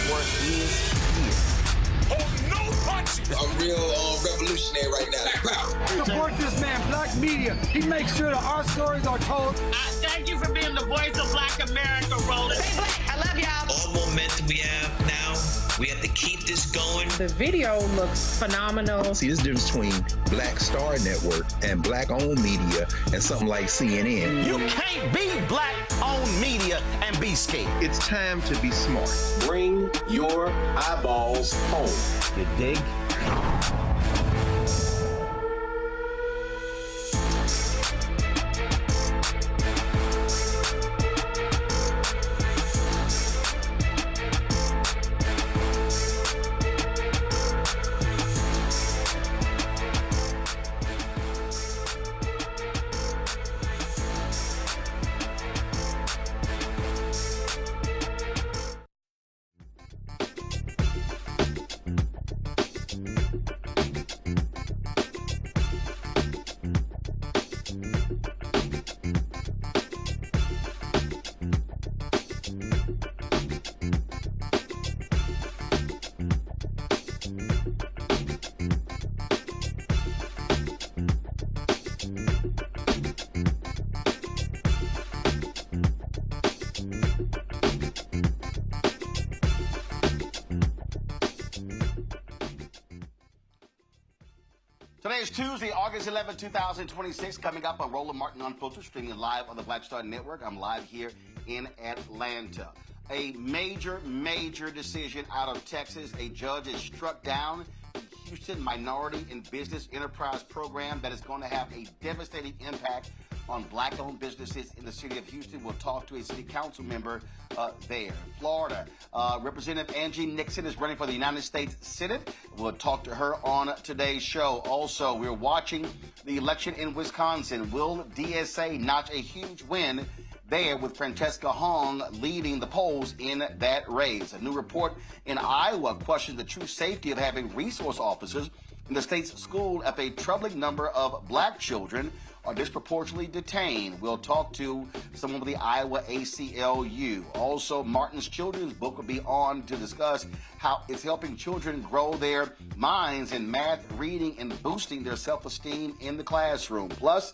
Network is here. Oh, no punches! A real revolutionary right now. Support this man, Black Media. He makes sure that our stories are told. Thank you for being the voice of Black America, Roland. Stay black. I love y'all. All momentum we have now, we have to keep this going. The video looks phenomenal. See, there's a difference between Black Star Network and Black-owned media and something like CNN. You can't be Black-owned media and be scared. It's time to be smart. Bring your eyeballs home. You dig? Today is Tuesday, August 11, 2026. Coming up on Roland Martin Unfiltered, streaming live on the Black Star Network. I'm live here in Atlanta. A major decision out of Texas. A judge has struck down the Houston Minority and Business Enterprise Program that is going to have a devastating impact on Black-owned businesses in the city of Houston. We'll talk to a city council member there. Florida, Representative Angie Nixon is running for the United States Senate. We'll talk to her on today's show. Also, we're watching the election in Wisconsin. Will DSA notch a huge win there with Francesca Hong leading the polls in that race? A new report in Iowa questions the true safety of having resource officers in the state's school after a troubling number of Black children are disproportionately detained. We'll talk to someone with the Iowa ACLU. Also, Martin's children's book will be on to discuss how it's helping children grow their minds in math, reading, and boosting their self-esteem in the classroom. Plus,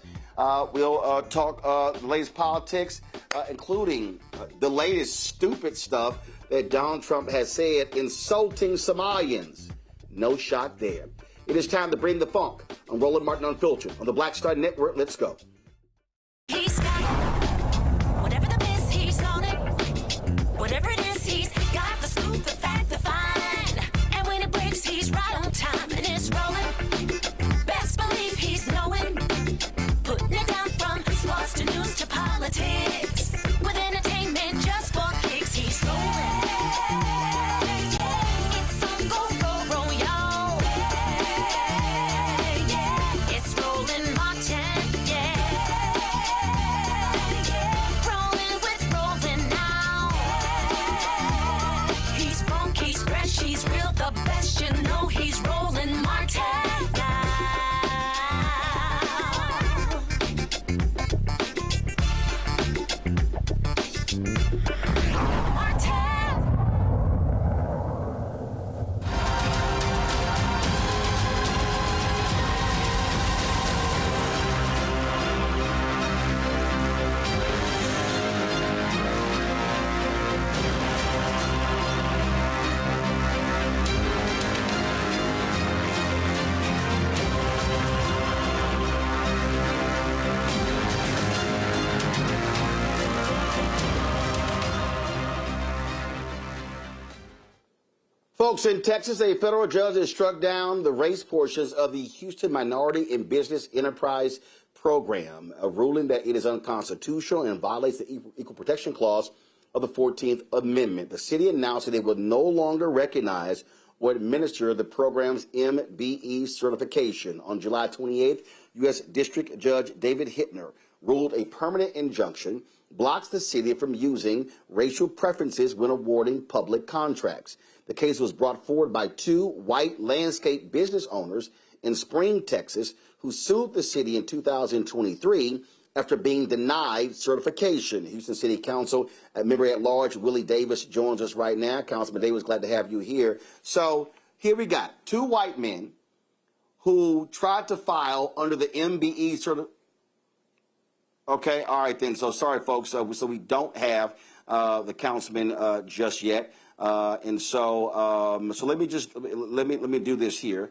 we'll talk the latest politics, including the latest stupid stuff that Donald Trump has said, insulting Somalians. No shock there. It is time to bring the funk on Roland Martin Unfiltered on the Black Star Network. Let's go. He's got whatever the miss, he's on it. Whatever it is, he's got the scoop, the fact, the find. And when it breaks, he's right on time and it's rolling. Best believe he's knowing. Putting it down from sports to news to politics. With entertainment just for kicks, he's rolling. It's on go, y'all. It's Roland Martin, rolling with Roland now. He's funky, he's fresh, he's real, the best, you know he's Roland Martin now. Folks, in Texas, a federal judge has struck down the race portions of the Houston Minority and Business Enterprise Program, a ruling that it is unconstitutional and violates the Equal Protection Clause of the 14th Amendment. The city announced that it would no longer recognize or administer the program's MBE certification. On July 28th, U.S. District Judge David Hittner ruled a permanent injunction blocks the city from using racial preferences when awarding public contracts. The case was brought forward by two white landscape business owners in Spring, Texas, who sued the city in 2023, after being denied certification. Houston City Council member at large Willie Davis joins us right now. Councilman Davis, glad to have you here. So here we got two white men who tried to file under the MBE Okay, all right then. So sorry, folks. So we don't have the councilman just yet, and so let me do this here.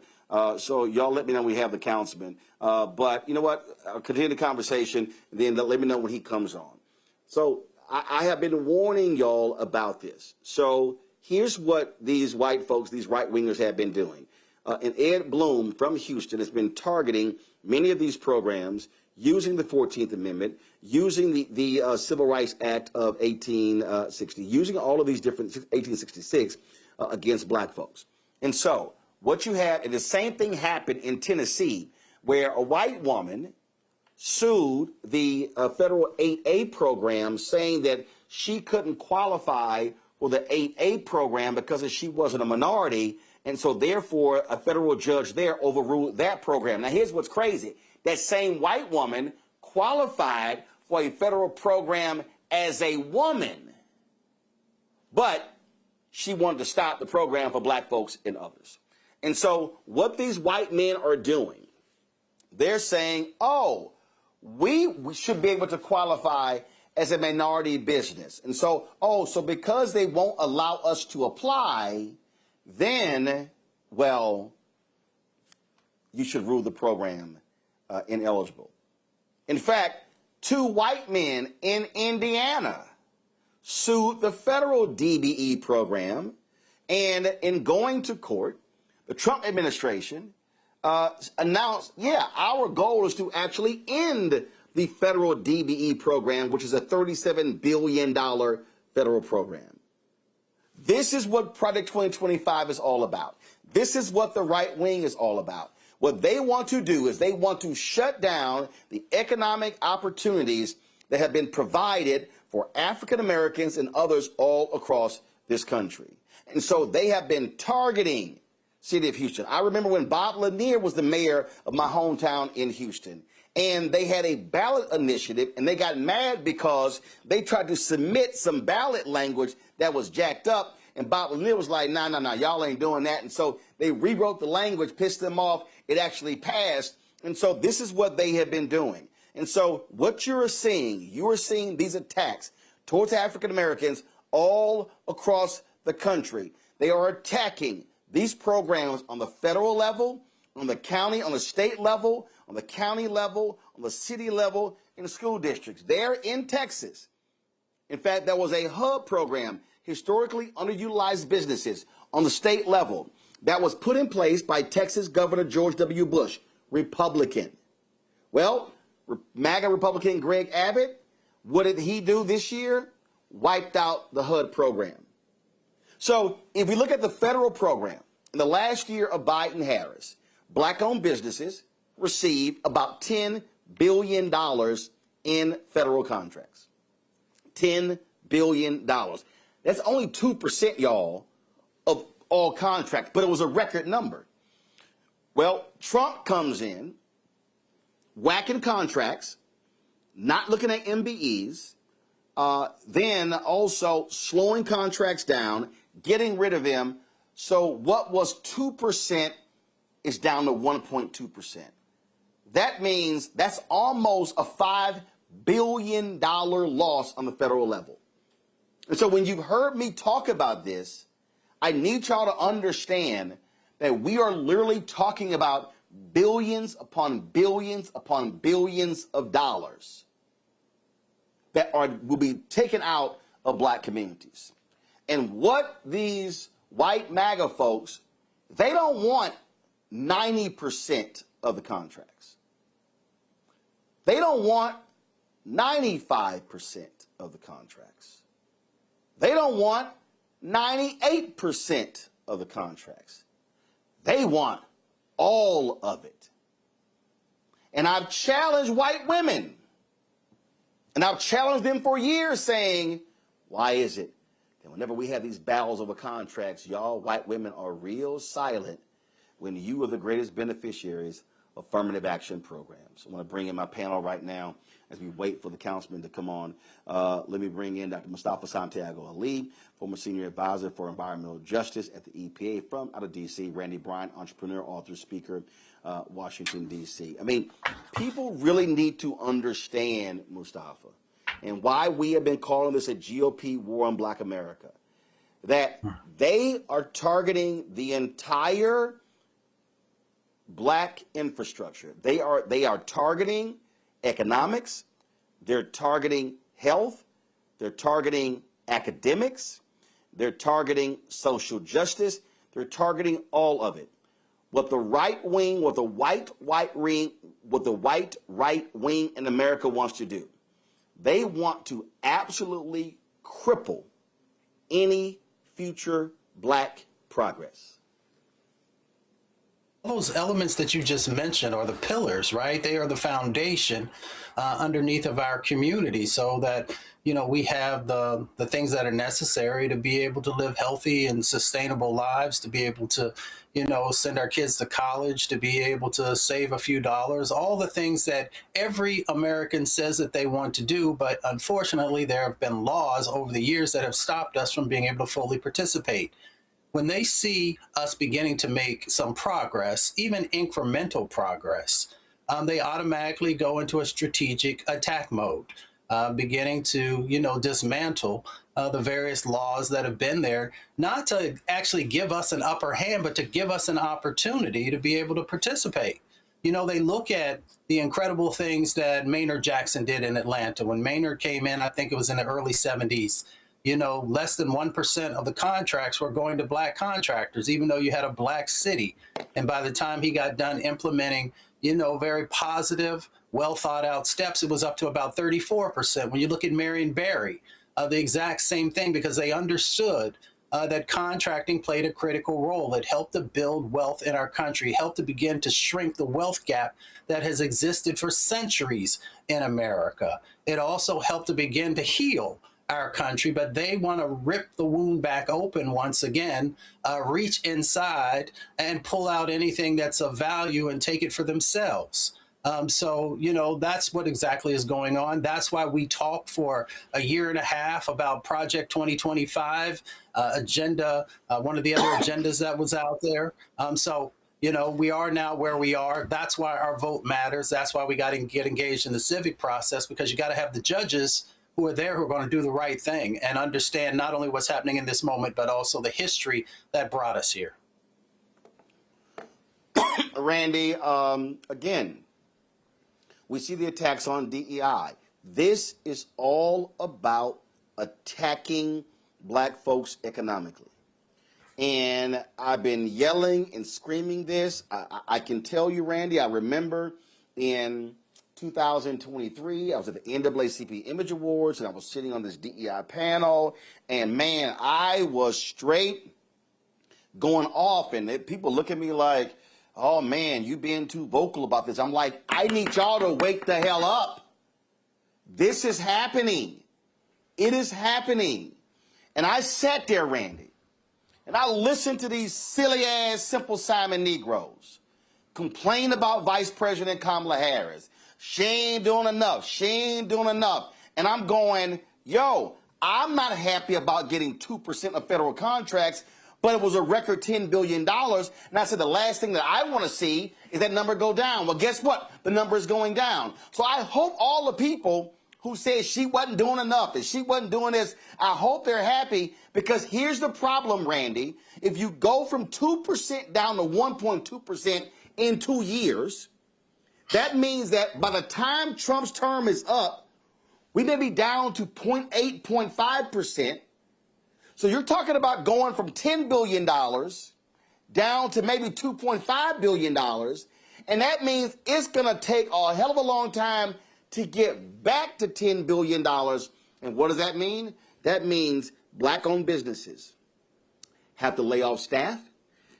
So y'all let me know when we have the councilman. But you know what? I'll continue the conversation, and then let me know when he comes on. So I have been warning y'all about this. So here's what these white folks, these right-wingers have been doing. And Ed Bloom from Houston has been targeting many of these programs using the 14th Amendment, using the Civil Rights Act of 1860, using all of these different 1866 against black folks. And so what you have, and the same thing happened in Tennessee, where a white woman sued the federal 8A program, saying that she couldn't qualify for the 8A program because she wasn't a minority, and so therefore a federal judge there overruled that program. Now here's what's crazy. That same white woman qualified for a federal program as a woman, but she wanted to stop the program for black folks and others. And so what these white men are doing, they're saying, oh, we should be able to qualify as a minority business. And so, so because they won't allow us to apply, then, well, you should rule the program ineligible. In fact, two white men in Indiana sued the federal DBE program, and in going to court, the Trump administration announced, our goal is to actually end the federal DBE program, which is a $37 billion federal program. This is what Project 2025 is all about. This is what the right wing is all about. What they want to do is they want to shut down the economic opportunities that have been provided for African Americans and others all across this country. And so they have been targeting city of Houston. I remember when Bob Lanier was the mayor of my hometown in Houston, and they had a ballot initiative, and they got mad because they tried to submit some ballot language that was jacked up, and Bob Lanier was like, no, y'all ain't doing that. And so they rewrote the language, pissed them off. It actually passed. And so this is what they have been doing. And so what you are seeing these attacks towards African Americans all across the country. They are attacking these programs on the federal level, on the county, on the state level, on the county level, on the city level, in the school districts. There in Texas. In fact, there was a hub program, historically underutilized businesses, on the state level, that was put in place by Texas Governor George W. Bush, Republican. Well, MAGA Republican Greg Abbott, what did he do this year? Wiped out the HUD program. So if we look at the federal program, in the last year of Biden-Harris, black-owned businesses received about $10 billion in federal contracts. $10 billion. That's only 2%, y'all, of all contracts, but it was a record number. Well, Trump comes in, whacking contracts, not looking at MBEs, then also slowing contracts down, getting rid of them. So what was 2% is down to 1.2%. That means that's almost a $5 billion loss on the federal level. And so when you've heard me talk about this, I need y'all to understand that we are literally talking about billions upon billions upon billions of dollars that will be taken out of black communities. And what these white MAGA folks, they don't want 90% of the contracts. They don't want 95% of the contracts. They don't want 98% of the contracts. They want all of it. And I've challenged white women, and I've challenged them for years, saying, why is it that whenever we have these battles over contracts, y'all white women are real silent when you are the greatest beneficiaries affirmative action programs. I want to bring in my panel right now as we wait for the councilman to come on. Let me bring in Dr. Mustafa Santiago Ali, former senior advisor for environmental justice at the EPA from out of D.C., Randy Bryant, entrepreneur, author, speaker, Washington, D.C. I mean, people really need to understand, Mustafa, and why we have been calling this a GOP war on Black America, that they are targeting the entire Black infrastructure. They are targeting economics, they're targeting health, they're targeting academics, they're targeting social justice, they're targeting all of it. What the right wing, what the white right wing in America wants to do, they want to absolutely cripple any future Black progress. Those elements that you just mentioned are the pillars, right? They are the foundation underneath of our community, so that, you know, we have the things that are necessary to be able to live healthy and sustainable lives, to be able to, you know, send our kids to college, to be able to save a few dollars, all the things that every American says that they want to do. But unfortunately, there have been laws over the years that have stopped us from being able to fully participate. When they see us beginning to make some progress, even incremental progress, they automatically go into a strategic attack mode, beginning to, you know, dismantle the various laws that have been there, not to actually give us an upper hand, but to give us an opportunity to be able to participate. You know, they look at the incredible things that Maynard Jackson did in Atlanta. When Maynard came in, I think it was in the early 70s, you know, less than 1% of the contracts were going to Black contractors, even though you had a Black city. And by the time he got done implementing, you know, very positive, well thought out steps, it was up to about 34%. When you look at Marion Barry, the exact same thing, because they understood that contracting played a critical role. It helped to build wealth in our country, helped to begin to shrink the wealth gap that has existed for centuries in America. It also helped to begin to heal our country, but they want to rip the wound back open once again, reach inside and pull out anything that's of value and take it for themselves. So, you know, that's what exactly is going on. That's why we talked for a year and a half about Project 2025 agenda, one of the other agendas that was out there. So, you know, we are now where we are. That's why our vote matters. That's why we got to get engaged in the civic process, because you got to have the judges who are there, who are going to do the right thing and understand not only what's happening in this moment, but also the history that brought us here. Randy, again, we see the attacks on DEI. This is all about attacking Black folks economically. And I've been yelling and screaming this. I can tell you, Randy, I remember in 2023, I was at the NAACP Image Awards, and I was sitting on this DEI panel, and man, I was straight going off, and people look at me like, oh man, you being too vocal about this. I'm like, I need y'all to wake the hell up. This is happening. It is happening. And I sat there, Randy, and I listened to these silly-ass Simple Simon Negroes complain about Vice President Kamala Harris. She ain't doing enough. She ain't doing enough. And I'm going, yo, I'm not happy about getting 2% of federal contracts, but it was a record $10 billion. And I said the last thing that I want to see is that number go down. Well, guess what? The number is going down. So I hope all the people who said she wasn't doing enough and she wasn't doing this, I hope they're happy, because here's the problem, Randy. If you go from 2% down to 1.2% in 2 years, that means that by the time Trump's term is up, we may be down to 0.8, 0.5%. So you're talking about going from $10 billion down to maybe $2.5 billion. And that means it's going to take a hell of a long time to get back to $10 billion. And what does that mean? That means Black-owned businesses have to lay off staff.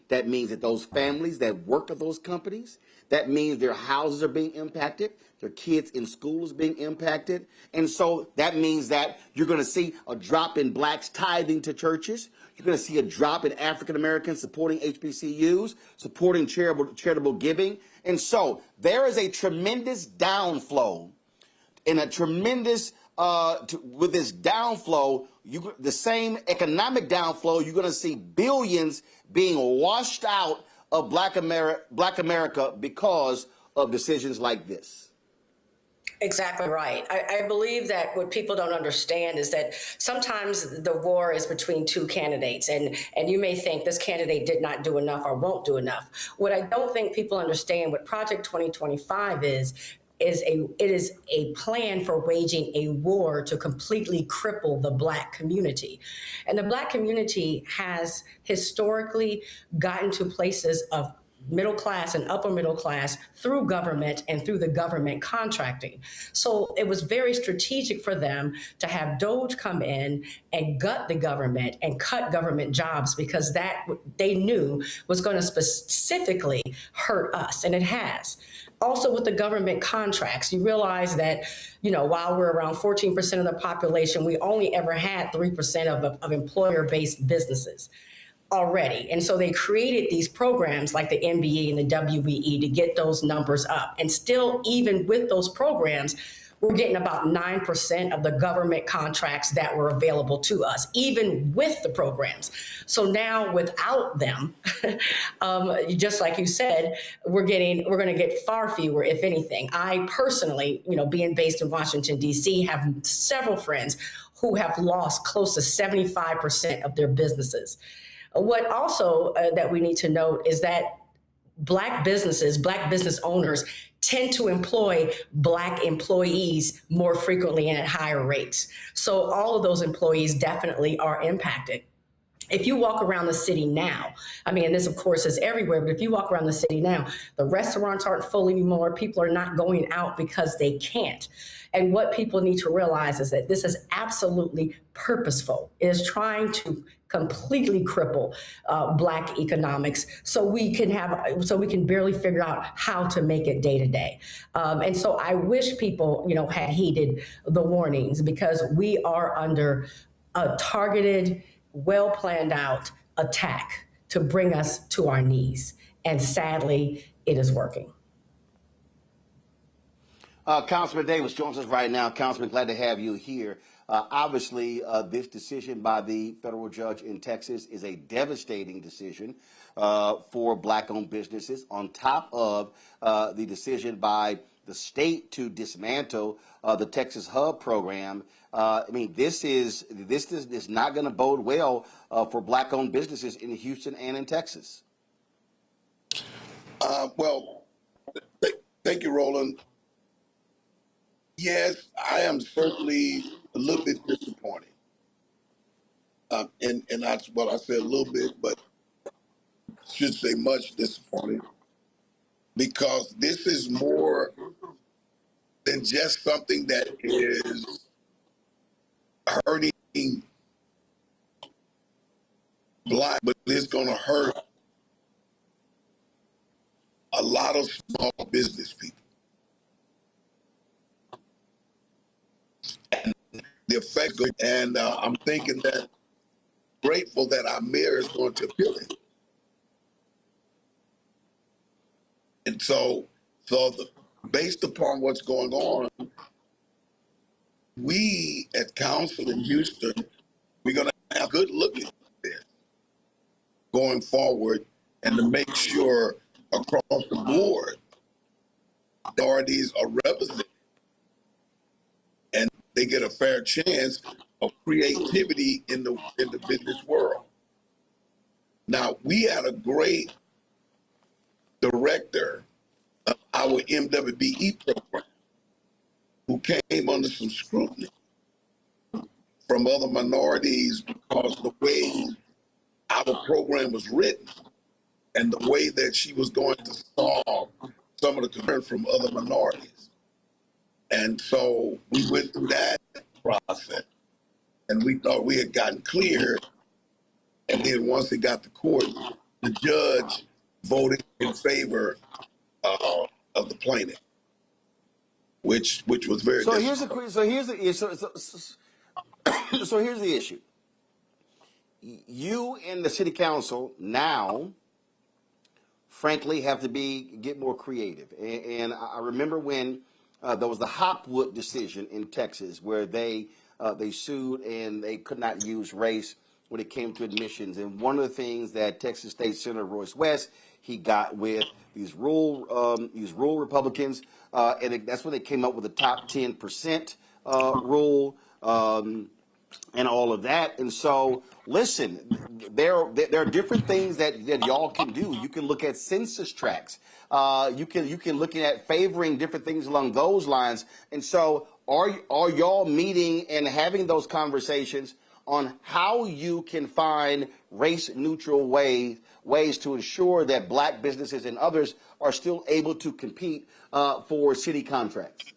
That means that those families that work at those companies, That means their houses are being impacted. Their kids in school is being impacted. And so that means that you're going to see a drop in blacks tithing to churches. You're going to see a drop in African Americans supporting HBCUs, supporting charitable giving. And so there is a tremendous downflow and a tremendous, with this downflow, the same economic downflow, you're going to see billions being washed out of Black America because of decisions like this. Exactly right. I believe that what people don't understand is that sometimes the war is between two candidates, and you may think this candidate did not do enough or won't do enough. What I don't think people understand what Project 2025 is it is a plan for waging a war to completely cripple the Black community. And the Black community has historically gotten to places of middle class and upper middle class through government and through the government contracting. So it was very strategic for them to have Doge come in and gut the government and cut government jobs, because that they knew was going to specifically hurt us, and it has. Also with the government contracts, you realize that, while we're around 14% of the population, we only ever had 3% of employer-based businesses already. And so they created these programs like the MBE and the WBE to get those numbers up. And still, even with those programs, we're getting about 9% of the government contracts that were available to us, even with the programs. So now without them, just like you said, we're going to get far fewer, if anything. I personally, being based in Washington, D.C., have several friends who have lost close to 75% of their businesses. What also that we need to note is that Black business owners tend to employ Black employees more frequently and at higher rates. So all of those employees definitely are impacted. If you walk around the city now, and this of course is everywhere, but if you walk around the city now, the restaurants aren't full anymore. People are not going out because they can't. And what people need to realize is that this is absolutely purposeful. It is trying to completely cripple Black economics, so we can barely figure out how to make it day to day. And so I wish people, had heeded the warnings, because we are under a targeted, well planned out attack to bring us to our knees. And sadly, it is working. Councilman Davis joins us right now. Councilman, glad to have you here. Obviously, this decision by the federal judge in Texas is a devastating decision for Black-owned businesses, on top of the decision by the state to dismantle the Texas Hub program. This is not going to bode well for Black-owned businesses in Houston and in Texas. Thank you, Roland. Yes, I am certainly a little bit disappointed. And that's what I said, a little bit, but should say much disappointed, because this is more than just something that is hurting Black, but it's going to hurt a lot of small business people. And the effect, and I'm thinking that grateful that our mayor is going to appeal it. And so based upon what's going on, we at council in Houston, we're going to have a good look at this going forward, and to make sure across the board, authorities are represented and they get a fair chance of creativity in the business world. Now, we had a great director of our MBE program who came under some scrutiny from other minorities because of the way our program was written and the way that she was going to solve some of the concerns from other minorities. And so we went through that process, and we thought we had gotten clear. And then once it got to court, the judge voted in favor of the plaintiff, which was very. So here's the issue. You and the city council now, frankly, have to get more creative. And I remember when there was the Hopwood decision in Texas, where they sued and they could not use race when it came to admissions. And one of the things that Texas State Senator Royce West, he got with these rural Republicans, and that's when they came up with the top 10% rule. And all of that. And so, listen, there are different things that y'all can do. You can look at census tracts. You can look at favoring different things along those lines. And so, are y'all meeting and having those conversations on how you can find race-neutral ways to ensure that black businesses and others are still able to compete for city contracts?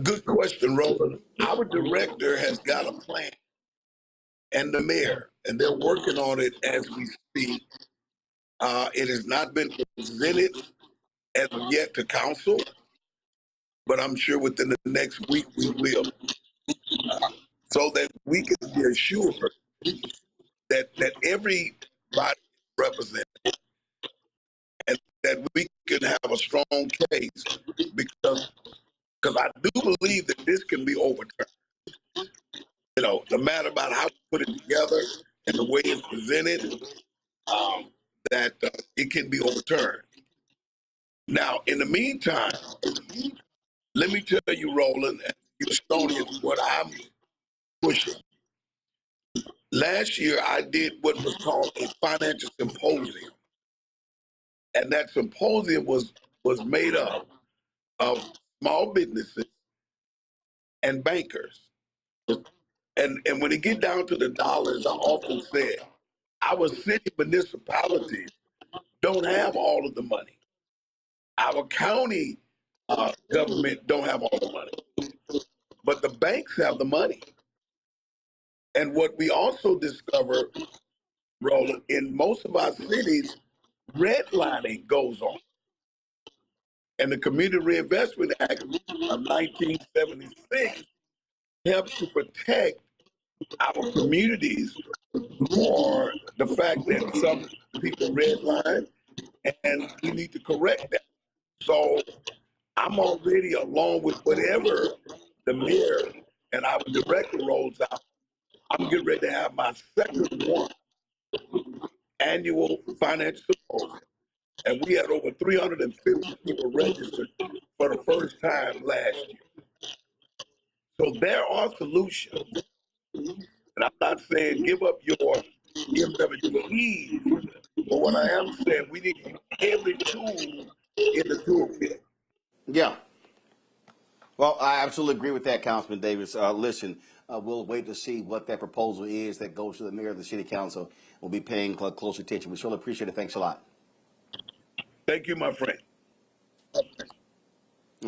Good question, Roland. Our director has got a plan, and the mayor, and they're working on it as we speak. It has not been presented as of yet to council, but I'm sure within the next week we will, so that we can be assured that everybody is represented, and that we can have a strong case, because I do believe that this can be overturned. You know, no matter about how we put it together and the way it's presented, that it can be overturned. Now, in the meantime, let me tell you, Roland, and Houstonian, what I'm pushing. Last year, I did what was called a financial symposium, and that symposium was made up of small businesses and bankers. And when it get down to the dollars, I often said, our city municipalities don't have all of the money. Our county government don't have all the money, but the banks have the money. And what we also discovered, Roland, in most of our cities, redlining goes on. And the Community Reinvestment Act of 1976 helps to protect our communities for the fact that some people redline, and we need to correct that. So I'm already, along with whatever the mayor and our director rolls out, I'm getting ready to have my second one annual financial symposium. And we had over 350 people registered for the first time last year. So there are solutions. And I'm not saying give up your MWE, but what I am saying, we need every tool in the toolkit. Yeah. Well, I absolutely agree with that, Councilman Davis. Listen, we'll wait to see what that proposal is that goes to the mayor of the city council. We'll be paying close attention. We surely appreciate it. Thanks a lot. Thank you, my friend.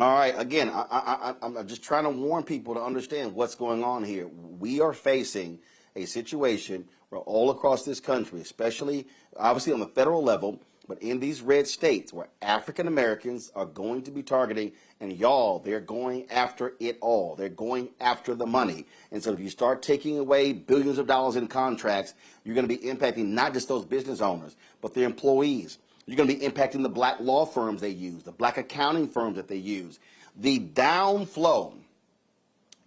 All right. Again, I'm just trying to warn people to understand what's going on here. We are facing a situation where all across this country, especially obviously on the federal level, but in these red states where African Americans are going to be targeting, and y'all, they're going after it all. They're going after the money. And so if you start taking away billions of dollars in contracts, you're going to be impacting not just those business owners, but their employees. You're going to be impacting the black law firms they use, the black accounting firms that they use. The downflow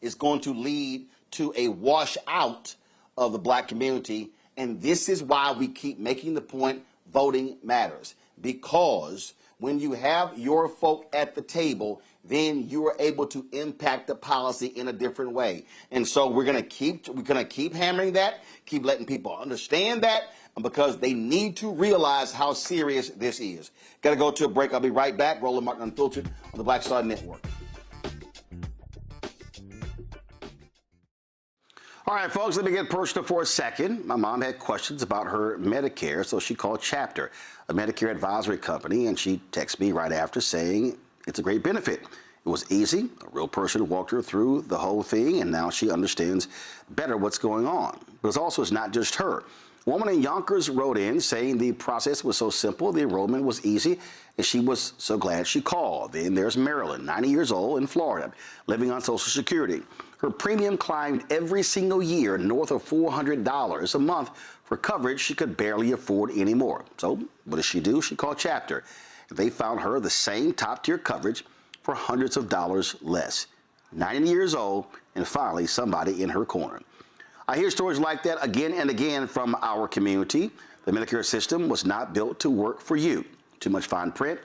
is going to lead to a washout of the black community. And this is why we keep making the point voting matters. Because when you have your folk at the table, then you are able to impact the policy in a different way. And so we're going to keep hammering that, keep letting people understand that, because they need to realize how serious this is. Got to go to a break. I'll be right back. Roland Martin Unfiltered on the Black Star Network. All right, folks, let me get personal for a second. My mom had questions about her Medicare, so she called Chapter, a Medicare advisory company, and she texted me right after saying it's a great benefit. It was easy. A real person walked her through the whole thing, and now she understands better what's going on. But it's not just her. A woman in Yonkers wrote in saying the process was so simple, the enrollment was easy, and she was so glad she called. Then there's Marilyn, 90 years old, in Florida, living on Social Security. Her premium climbed every single year north of $400 a month for coverage she could barely afford anymore. So what does she do? She called Chapter. They found her the same top-tier coverage for hundreds of dollars less. 90 years old, and finally somebody in her corner. I hear stories like that again and again from our community. The Medicare system was not built to work for you. Too much fine print,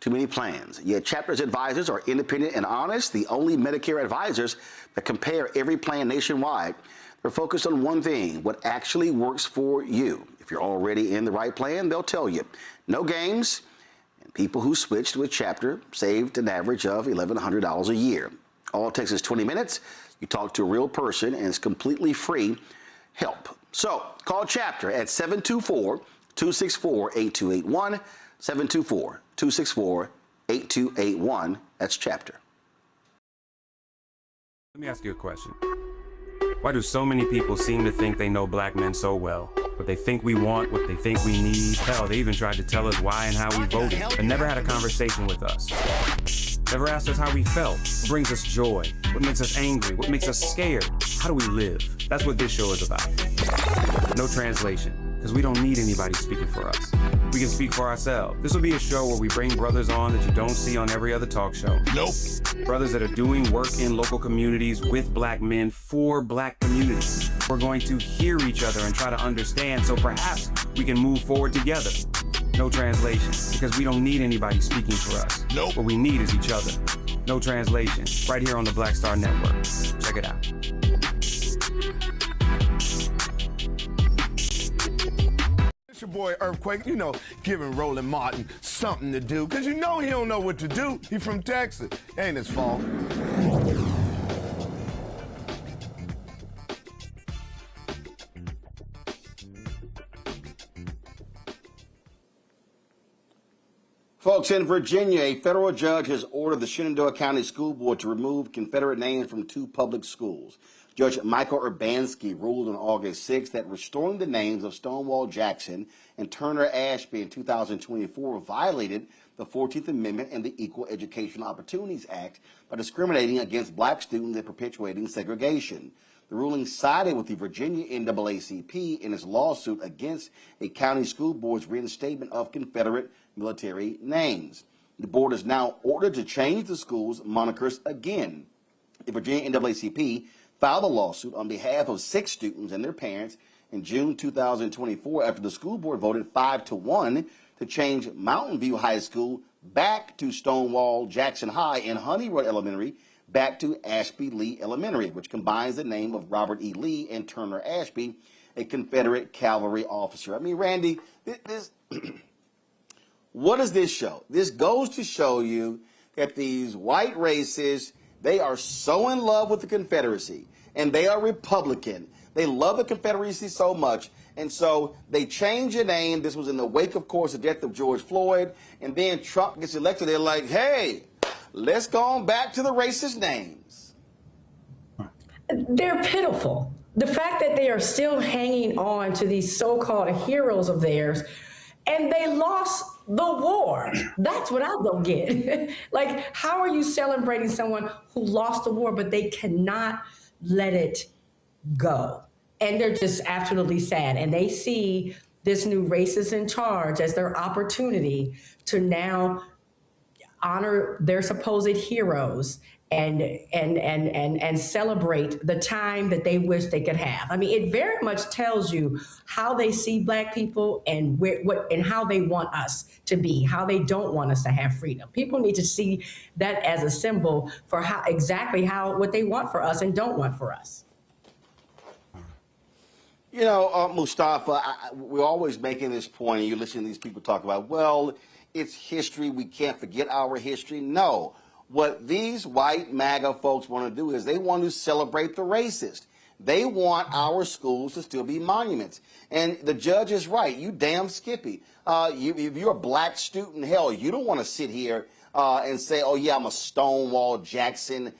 too many plans. Yet Chapter's advisors are independent and honest, the only Medicare advisors that compare every plan nationwide. They're focused on one thing, what actually works for you. If you're already in the right plan, they'll tell you. No games, and people who switched with Chapter saved an average of $1,100 a year. All it takes is 20 minutes. You talk to a real person, and it's completely free help. So call Chapter at 724-264-8281, 724-264-8281. That's Chapter. Let me ask you a question. Why do so many people seem to think they know black men so well? What they think we want, what they think we need. Hell, they even tried to tell us why and how we voted, but never had a conversation with us. Never asked us how we felt, what brings us joy, what makes us angry, what makes us scared. How do we live? That's what this show is about. No translation, because we don't need anybody speaking for us. We can speak for ourselves. This will be a show where we bring brothers on that you don't see on every other talk show. Nope. Brothers that are doing work in local communities with black men for black communities. We're going to hear each other and try to understand so perhaps we can move forward together. No translation, because we don't need anybody speaking for us. Nope. What we need is each other. No translation, right here on the Black Star Network. Check it out. It's your boy Earthquake, giving Roland Martin something to do, because he don't know what to do. He from Texas. Ain't his fault. Folks, in Virginia, a federal judge has ordered the Shenandoah County School Board to remove Confederate names from 2 public schools. Judge Michael Urbanski ruled on August 6 that restoring the names of Stonewall Jackson and Turner Ashby in 2024 violated the 14th Amendment and the Equal Educational Opportunities Act by discriminating against black students and perpetuating segregation. The ruling sided with the Virginia NAACP in its lawsuit against a county school board's reinstatement of Confederate military names. The board is now ordered to change the school's monikers again. The Virginia NAACP filed a lawsuit on behalf of 6 students and their parents in June 2024 after the school board voted 5-1 to change Mountain View High School back to Stonewall Jackson High and Honey Road Elementary back to Ashby Lee Elementary, which combines the name of Robert E. Lee and Turner Ashby, a Confederate cavalry officer. I mean, Randy, this what does this show? This goes to show you that these white racists, they are so in love with the Confederacy, and they are Republican. They love the Confederacy so much, and so they change the name. This was in the wake, of course, the death of George Floyd, and then Trump gets elected. They're like, hey, let's go on back to the racist names. They're pitiful. The fact that they are still hanging on to these so-called heroes of theirs, and they lost the war. That's what I don't get. Like, how are you celebrating someone who lost the war, but they cannot let it go? And they're just absolutely sad. And they see this new racist in charge as their opportunity to now honor their supposed heroes and celebrate the time that they wish they could have. I mean, it very much tells you how they see black people and and how they want us to be, how they don't want us to have freedom. People need to see that as a symbol for what they want for us and don't want for us. You know, Mustafa, we're always making this point, and you listen to these people talk about, well, it's history, we can't forget our history. No. What these white MAGA folks want to do is they want to celebrate the racist. They want our schools to still be monuments. And the judge is right. You damn Skippy. If you're a black student, hell, you don't want to sit here and say, oh, yeah, I'm a Stonewall Jackson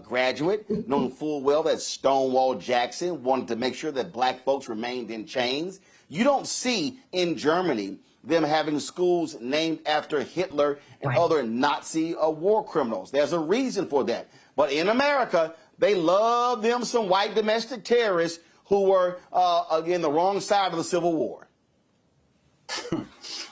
graduate, knowing full well that Stonewall Jackson wanted to make sure that black folks remained in chains You don't see in Germany them having schools named after Hitler and other Nazi war criminals. There's a reason for that. But in America, they love them some white domestic terrorists who were, again, the wrong side of the Civil War.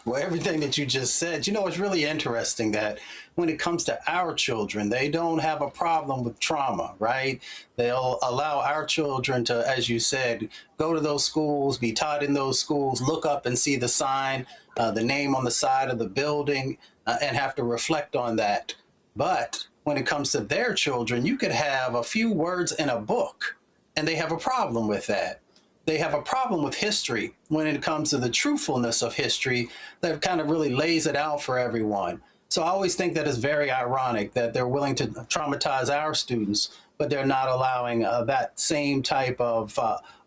Well, everything that you just said, you know, it's really interesting that when it comes to our children, they don't have a problem with trauma, right? They'll allow our children to, as you said, go to those schools, be taught in those schools, look up and see the sign, the name on the side of the building, and have to reflect on that. But when it comes to their children, you could have a few words in a book, and they have a problem with that. They have a problem with history when it comes to the truthfulness of history that kind of really lays it out for everyone. So I always think that it's very ironic that they're willing to traumatize our students, but they're not allowing that same type of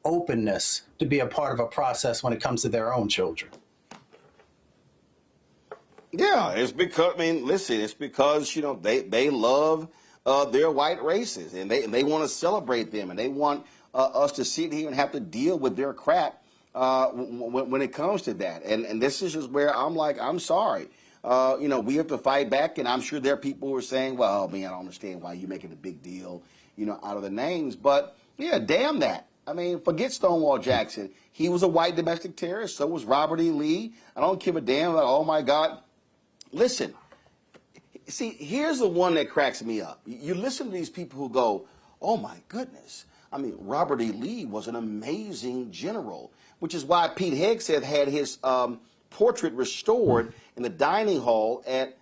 openness to be a part of a process when it comes to their own children. Yeah, it's because, I mean, listen, it's because, you know, they love their white races, and they want to celebrate them, and they want us to sit here and have to deal with their crap when it comes to that. And this is just where I'm like, I'm sorry. You know, we have to fight back, and I'm sure there are people who are saying, well, man, I don't understand why you're making a big deal, you know, out of the names. But, yeah, damn that. I mean, forget Stonewall Jackson. He was a white domestic terrorist. So was Robert E. Lee. I don't give a damn about, oh, my God. Listen, see, here's the one that cracks me up. You listen to these people who go, oh, my goodness. I mean, Robert E. Lee was an amazing general, which is why Pete Hegseth had his portrait restored in the dining hall at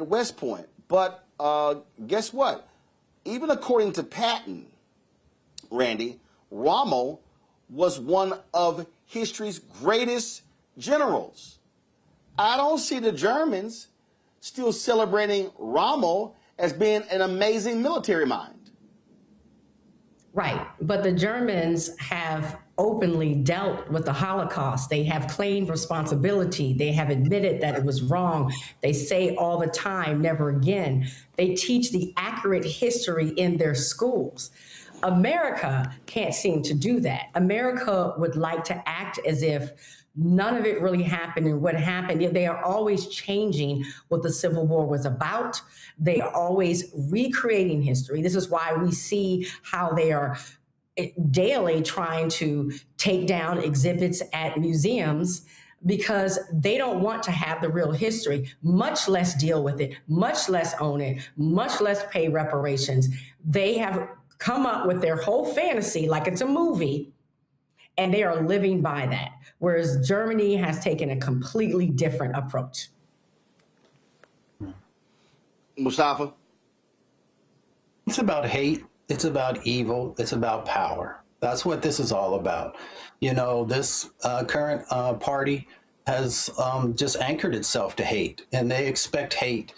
West Point. But guess what? Even according to Patton, Randy, Rommel was one of history's greatest generals. I don't see the Germans still celebrating Rommel as being an amazing military mind. Right. But the Germans have openly dealt with the Holocaust. They have claimed responsibility. They have admitted that it was wrong. They say all the time, never again. They teach the accurate history in their schools. America can't seem to do that. America would like to act as if none of it really happened, and what happened, they are always changing what the Civil War was about. They are always recreating history. This is why we see how they are daily trying to take down exhibits at museums, because they don't want to have the real history, much less deal with it, much less own it, much less pay reparations. They have come up with their whole fantasy like it's a movie, and they are living by that. Whereas Germany has taken a completely different approach. Mustafa? It's about hate. It's about evil. It's about power. That's what this is all about. You know, this current party has just anchored itself to hate, and they expect hate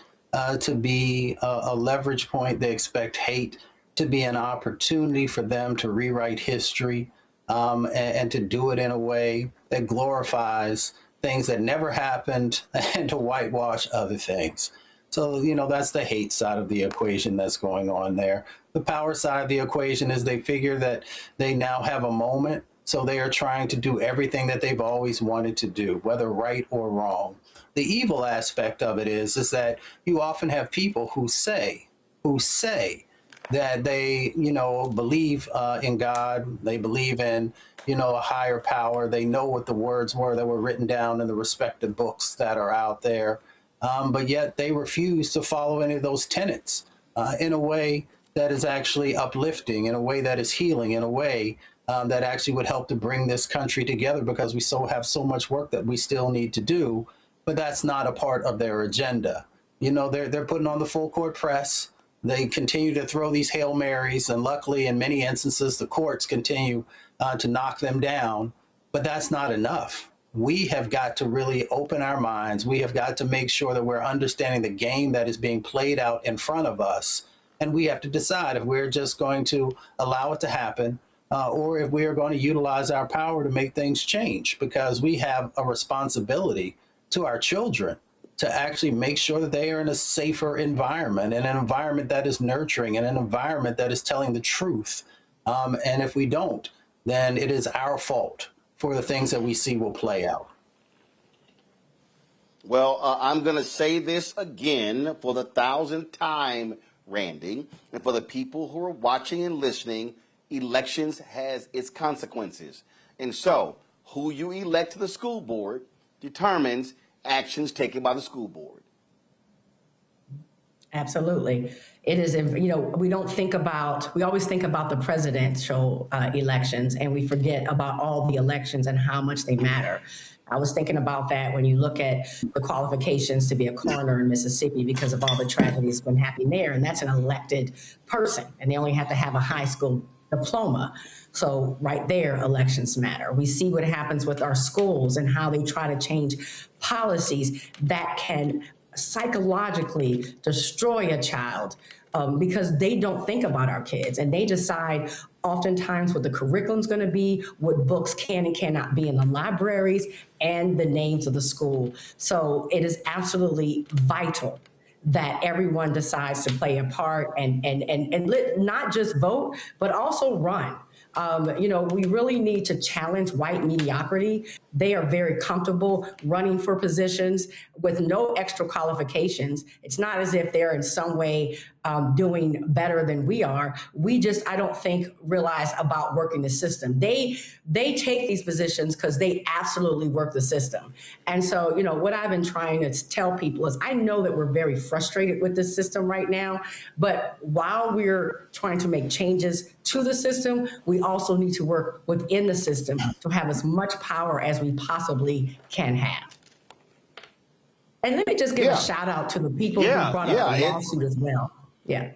to be a leverage point. They expect hate to be an opportunity for them to rewrite history. And to do it in a way that glorifies things that never happened and to whitewash other things. So, you know, that's the hate side of the equation that's going on there. The power side of the equation is they figure that they now have a moment, so they are trying to do everything that they've always wanted to do, whether right or wrong. The evil aspect of it is that you often have people who say that they, you know, believe in God, they believe in, you know, a higher power. They know what the words were that were written down in the respective books that are out there, but yet they refuse to follow any of those tenets in a way that is actually uplifting, in a way that is healing, in a way that actually would help to bring this country together, because we have so much work that we still need to do, but that's not a part of their agenda. You know, they're putting on the full court press. They continue to throw these Hail Marys, and luckily in many instances, the courts continue to knock them down, but that's not enough. We have got to really open our minds. We have got to make sure that we're understanding the game that is being played out in front of us, and we have to decide if we're just going to allow it to happen or if we are going to utilize our power to make things change, because we have a responsibility to our children to actually make sure that they are in a safer environment, and an environment that is nurturing, and an environment that is telling the truth. And if we don't, then it is our fault for the things that we see will play out. Well, I'm going to say this again for the 1,000th time, Randy, and for the people who are watching and listening, elections has its consequences. And so, who you elect to the school board determines actions taken by the school board. Absolutely. It is, you know, we always think about the presidential elections, and we forget about all the elections and how much they matter. I was thinking about that when you look at the qualifications to be a coroner in Mississippi because of all the tragedies that have been happening there. And that's an elected person, and they only have to have a high school diploma. So right there, elections matter. We see what happens with our schools and how they try to change policies that can psychologically destroy a child because they don't think about our kids, and they decide oftentimes what the curriculum's going to be, what books can and cannot be in the libraries, and the names of the school. So it is absolutely vital that everyone decides to play a part and not just vote, but also run. You know, we really need to challenge white mediocrity. They are very comfortable running for positions with no extra qualifications. It's not as if they're in some way doing better than we are. We just, I don't think, realize about working the system. They take these positions because they absolutely work the system. And so, you know, what I've been trying to tell people is I know that we're very frustrated with this system right now, but while we're trying to make changes to the system, we also need to work within the system to have as much power as we possibly can have. And let me just give a shout out to the people who brought up the lawsuit as well. Yeah.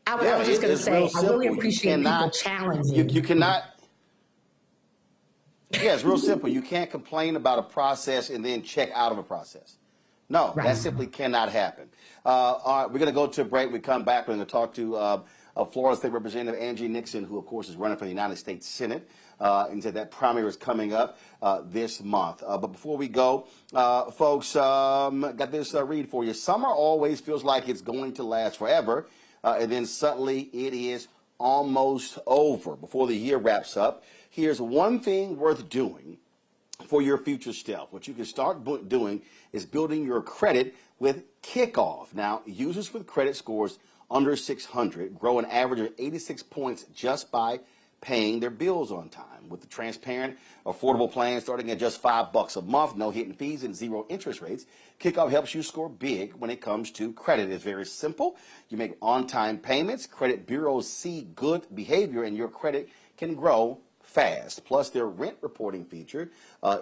I was just going to say, I really appreciate people challenging. You cannot. Yeah, it's real simple. You can't complain about a process and then check out of a process. No, that simply cannot happen. All right, we're going to go to a break. We come back. We're going to talk to Florida State Representative Angie Nixon, who, of course, is running for the United States Senate. And said that primary is coming up this month. But before we go, folks, got this read for you. Summer always feels like it's going to last forever, and then suddenly it is almost over. Before the year wraps up, here's one thing worth doing for your future self. What you can start doing is building your credit with Kickoff. Now, users with credit scores under 600 grow an average of 86 points just by paying their bills on time. With the transparent, affordable plan starting at just $5 a month, no hidden fees and zero interest rates, Kickoff helps you score big when it comes to credit. It's very simple. You make on-time payments, credit bureaus see good behavior, and your credit can grow fast. Plus, their rent reporting feature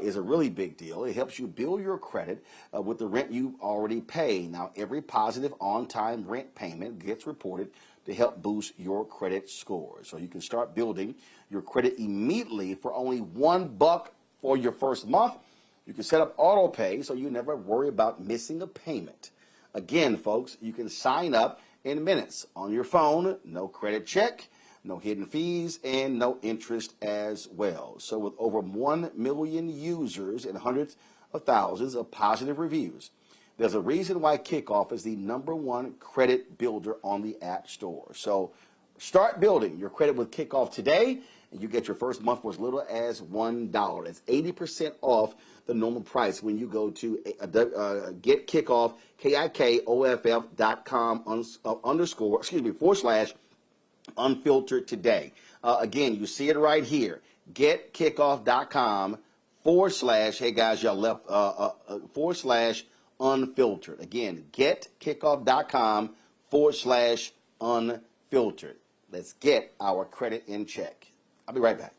is a really big deal. It helps you build your credit with the rent you already pay. Now, every positive on-time rent payment gets reported to help boost your credit score. So you can start building your credit immediately for only $1 for your first month. You can set up auto pay so you never worry about missing a payment. Again, folks, you can sign up in minutes on your phone, no credit check, no hidden fees, and no interest as well. So with over 1 million users and hundreds of thousands of positive reviews, there's a reason why Kickoff is the #1 credit builder on the App Store. So start building your credit with Kickoff today, and you get your first month for as little as $1. That's 80% off the normal price when you go to get Kickoff, KIKOFF.com /unfiltered today. Again, you see it right here. GetKickoff.com / hey guys, y'all left / unfiltered. Again, getkickoff.com / unfiltered. Let's get our credit in check. I'll be right back.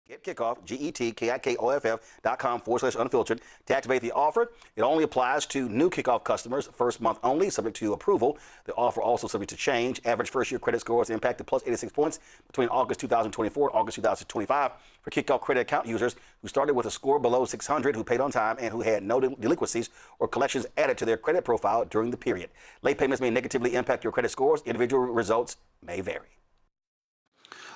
Get Kickoff, GetKickoff.com / unfiltered to activate the offer. It only applies to new Kickoff customers, first month only, subject to approval. The offer also subject to change. Average first-year credit score is impacted plus 86 points between August 2024 and August 2025 for Kickoff credit account users who started with a score below 600, who paid on time, and who had no delinquencies or collections added to their credit profile during the period. Late payments may negatively impact your credit scores. Individual results may vary.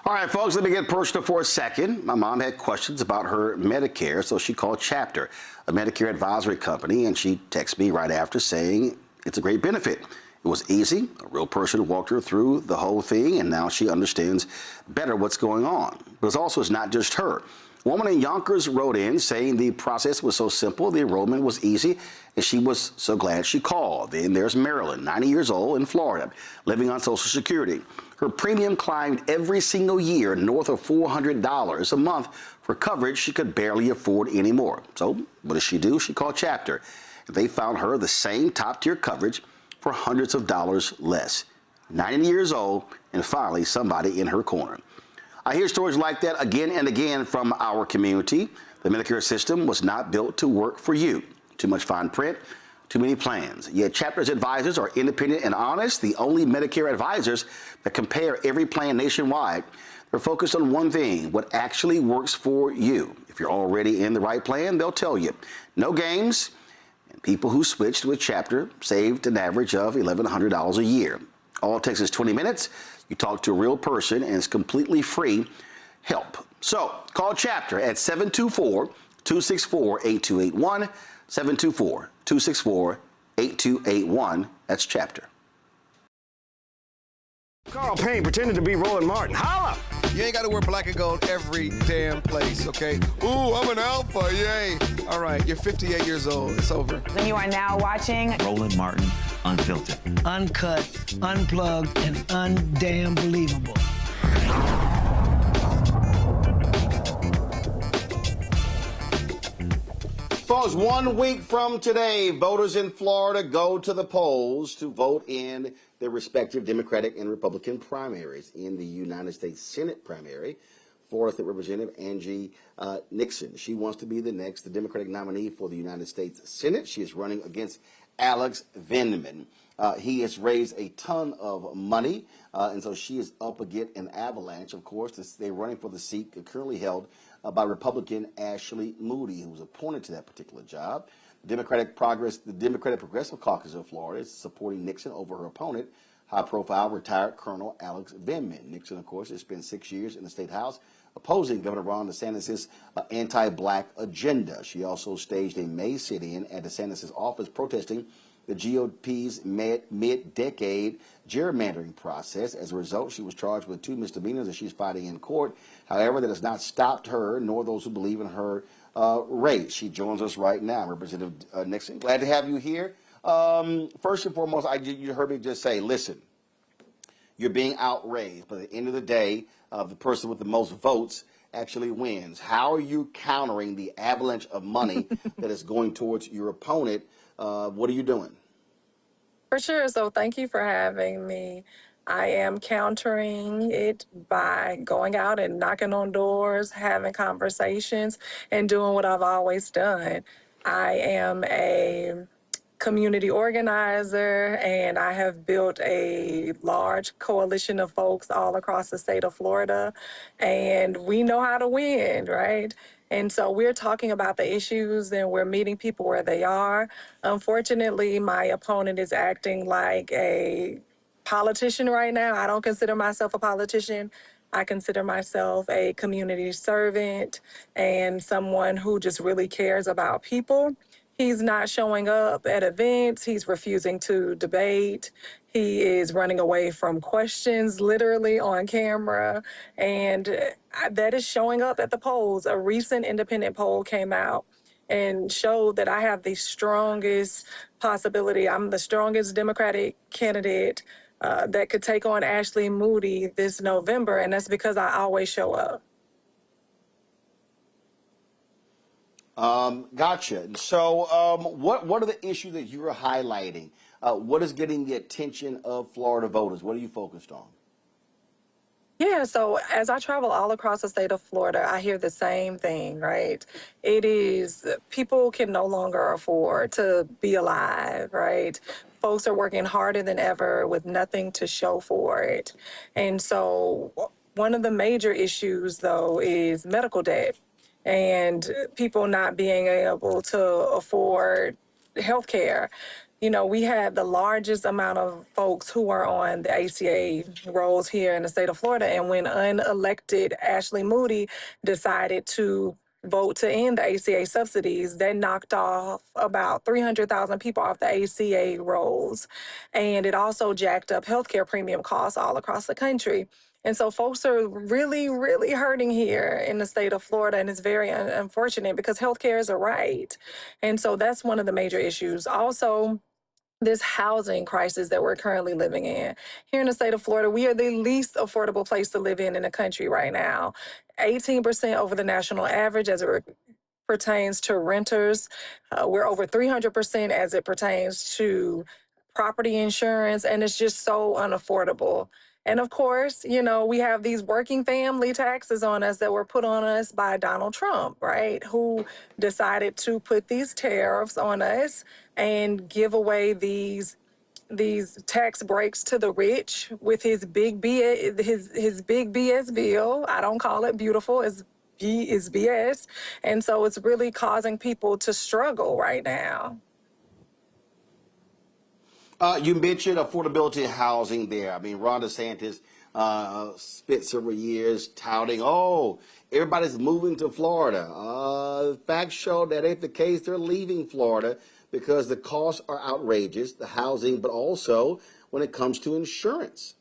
All right, folks, let me get personal for a second. My mom had questions about her Medicare, so she called Chapter, a Medicare advisory company, and she texted me right after saying it's a great benefit. It was easy. A real person walked her through the whole thing, and now she understands better what's going on. But it's not just her. A woman in Yonkers wrote in saying the process was so simple, the enrollment was easy, and she was so glad she called. Then there's Marilyn, 90 years old, in Florida, living on Social Security. Her premium climbed every single year north of $400 a month for coverage she could barely afford anymore. So what does she do? She called Chapter. They found her the same top-tier coverage for hundreds of dollars less. 90 years old, and finally somebody in her corner. I hear stories like that again and again from our community. The Medicare system was not built to work for you. Too much fine print, too many plans. Yet Chapter's advisors are independent and honest, the only Medicare advisors that compare every plan nationwide. They're focused on one thing, what actually works for you. If you're already in the right plan, they'll tell you. No games, and people who switched with Chapter saved an average of $1,100 a year. All it takes is 20 minutes. You talk to a real person, and it's completely free help. So call Chapter at 724-264-8281, 724-264-8281. That's Chapter. Carl Payne pretended to be Roland Martin. Holla! You ain't got to wear black and gold every damn place, okay? Ooh, I'm an alpha, yay. All right, you're 58 years old. It's over. And you are now watching Roland Martin Unfiltered. Uncut, unplugged, and undamn believable. Folks, 1 week from today, voters in Florida go to the polls to vote in their respective Democratic and Republican primaries. In the United States Senate primary, Florida State Representative Angie Nixon. She wants to be the Democratic nominee for the United States Senate. She is running against Alex Vindman. He has raised a ton of money, and so she is up against an avalanche. Of course, they're running for the seat currently held by Republican Ashley Moody, who was appointed to that particular job. The Democratic Progressive Caucus of Florida is supporting Nixon over her opponent, high-profile retired Colonel Alex Vindman. Nixon, of course, has spent 6 years in the State House opposing Governor Ron DeSantis' anti-black agenda. She also staged a May sit-in at DeSantis' office protesting the GOP's mid-decade gerrymandering process. As a result, she was charged with 2 misdemeanors that she's fighting in court. However, that has not stopped her, nor those who believe in her race. She joins us right now, Representative Nixon. Glad to have you here. First and foremost, you heard me just say, listen, you're being outraged, but at the end of the day, the person with the most votes actually wins. How are you countering the avalanche of money that is going towards your opponent? What are you doing? For sure. So thank you for having me. I am countering it by going out and knocking on doors, having conversations, and doing what I've always done. I am a community organizer, and I have built a large coalition of folks all across the state of Florida, and we know how to win, right? And so we're talking about the issues and we're meeting people where they are. Unfortunately, my opponent is acting like a politician right now. I don't consider myself a politician. I consider myself a community servant and someone who just really cares about people. He's not showing up at events. He's refusing to debate. He is running away from questions, literally on camera. And that is showing up at the polls. A recent independent poll came out and showed that I have the strongest possibility. I'm the strongest Democratic candidate that could take on Ashley Moody this November. And that's because I always show up. Gotcha. So what are the issues that you're highlighting? What is getting the attention of Florida voters? What are you focused on? Yeah, so as I travel all across the state of Florida, I hear the same thing, right? It is people can no longer afford to be alive, right? Folks are working harder than ever with nothing to show for it. And so one of the major issues, though, is medical debt and people not being able to afford health care. You know, we had the largest amount of folks who are on the ACA rolls here in the state of Florida. And when unelected Ashley Moody decided to vote to end the ACA subsidies, that knocked off about 300,000 people off the ACA rolls. And it also jacked up healthcare premium costs all across the country. And so folks are really, really hurting here in the state of Florida, and it's very unfortunate because healthcare is a right. And so that's one of the major issues. Also, this housing crisis that we're currently living in. Here in the state of Florida, we are the least affordable place to live in the country right now. 18% over the national average as it pertains to renters. We're over 300% as it pertains to property insurance, and it's just so unaffordable. And of course, you know, we have these working family taxes on us that were put on us by Donald Trump, right? Who decided to put these tariffs on us and give away these tax breaks to the rich with his big BS bill. I don't call it beautiful, it's BS. And so it's really causing people to struggle right now. You mentioned affordability of housing there. I mean, Ron DeSantis spent several years touting, everybody's moving to Florida. Facts show that ain't the case. They're leaving Florida because the costs are outrageous, the housing, but also when it comes to insurance.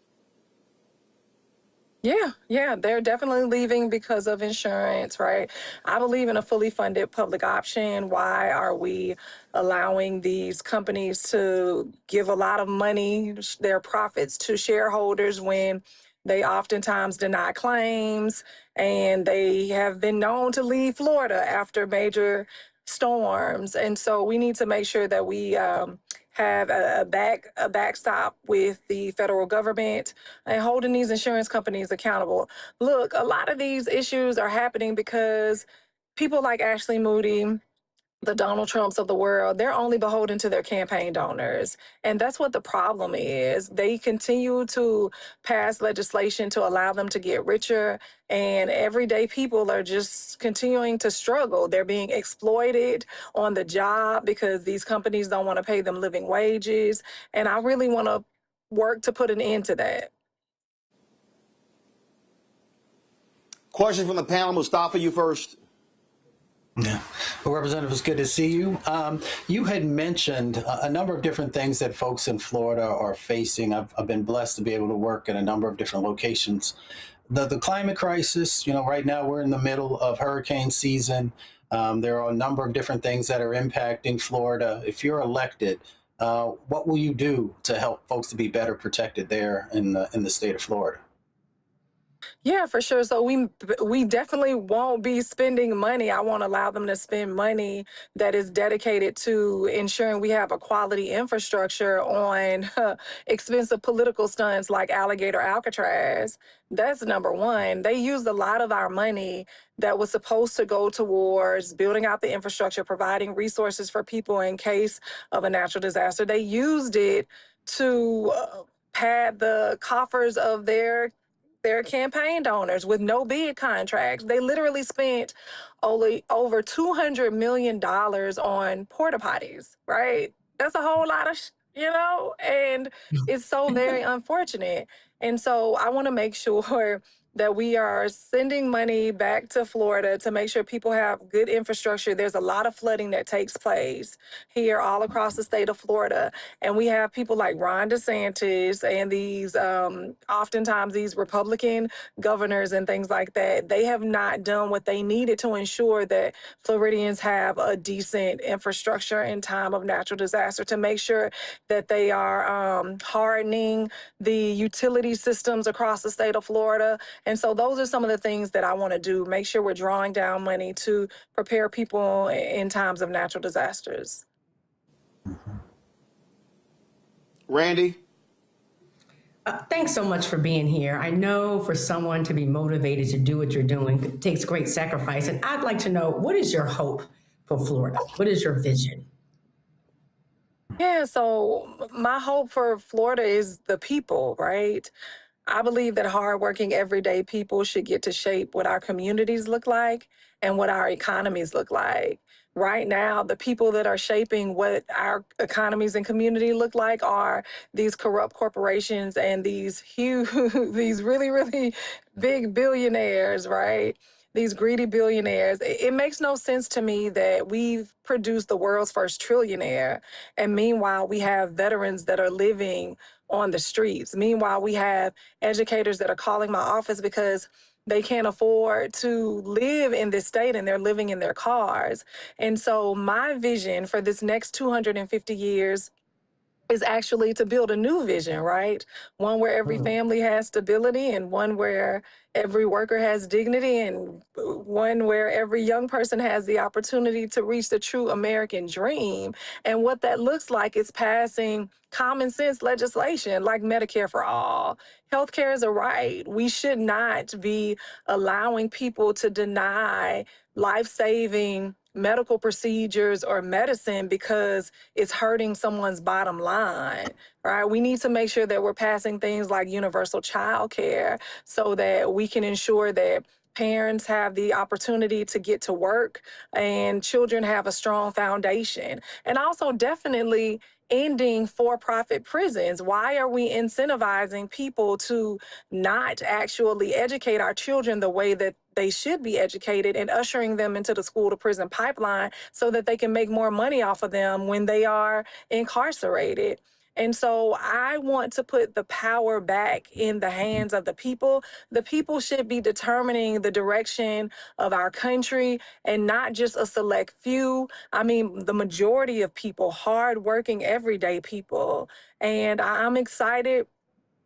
Yeah, they're definitely leaving because of insurance, right? I believe in a fully funded public option. Why are we allowing these companies to give a lot of money, their profits, to shareholders when they oftentimes deny claims, and they have been known to leave Florida after major storms? And so we need to make sure that we have a backstop with the federal government and holding these insurance companies accountable. Look, a lot of these issues are happening because people like Ashley Moody, the Donald Trumps of the world, they're only beholden to their campaign donors. And that's what the problem is. They continue to pass legislation to allow them to get richer, and everyday people are just continuing to struggle. They're being exploited on the job because these companies don't want to pay them living wages. And I really want to work to put an end to that. Question from the panel. Mustafa, you first. Yeah. Well, Representative, it's good to see you. You had mentioned a number of different things that folks in Florida are facing. I've been blessed to be able to work in a number of different locations. The climate crisis, you know, right now we're in the middle of hurricane season. There are a number of different things that are impacting Florida. If you're elected, what will you do to help folks to be better protected there in the state of Florida? Yeah, for sure. So we definitely won't be spending money. I won't allow them to spend money that is dedicated to ensuring we have a quality infrastructure on expensive political stunts like Alligator Alcatraz. That's number one. They used a lot of our money that was supposed to go towards building out the infrastructure, providing resources for people in case of a natural disaster. They used it to pad the coffers of their campaign donors with no bid contracts. They literally spent only over $200 million on porta potties, right? That's a whole lot of, and it's so very unfortunate. And so I want to make sure that we are sending money back to Florida to make sure people have good infrastructure. There's a lot of flooding that takes place here all across the state of Florida. And we have people like Ron DeSantis and these, oftentimes these Republican governors and things like that. They have not done what they needed to ensure that Floridians have a decent infrastructure in time of natural disaster, to make sure that they are hardening the utility systems across the state of Florida. And so those are some of the things that I want to do, make sure we're drawing down money to prepare people in times of natural disasters. Randy? Thanks so much for being here. I know for someone to be motivated to do what you're doing, it takes great sacrifice. And I'd like to know, what is your hope for Florida? What is your vision? Yeah, so my hope for Florida is the people, right? I believe that hardworking, everyday people should get to shape what our communities look like and what our economies look like. Right now, the people that are shaping what our economies and community look like are these corrupt corporations and these huge, these really, really big billionaires, right? these greedy billionaires. It makes no sense to me that we've produced the world's first trillionaire, and meanwhile we have veterans that are living on the streets. Meanwhile, we have educators that are calling my office because they can't afford to live in this state and they're living in their cars. And so my vision for this next 250 years is actually to build a new vision, right? One where every family has stability, and one where every worker has dignity, and one where every young person has the opportunity to reach the true American dream. And what that looks like is passing common sense legislation like Medicare for all. Healthcare is a right. We should not be allowing people to deny life-saving medical procedures or medicine because it's hurting someone's bottom line, right? We need to make sure that we're passing things like universal child care so that we can ensure that parents have the opportunity to get to work and children have a strong foundation. And also definitely ending for-profit prisons. Why are we incentivizing people to not actually educate our children the way that they should be educated and ushering them into the school to prison pipeline so that they can make more money off of them when they are incarcerated? And so I want to put the power back in the hands of the people. The people should be determining the direction of our country and not just a select few. I mean, the majority of people, hardworking, everyday people. And I'm excited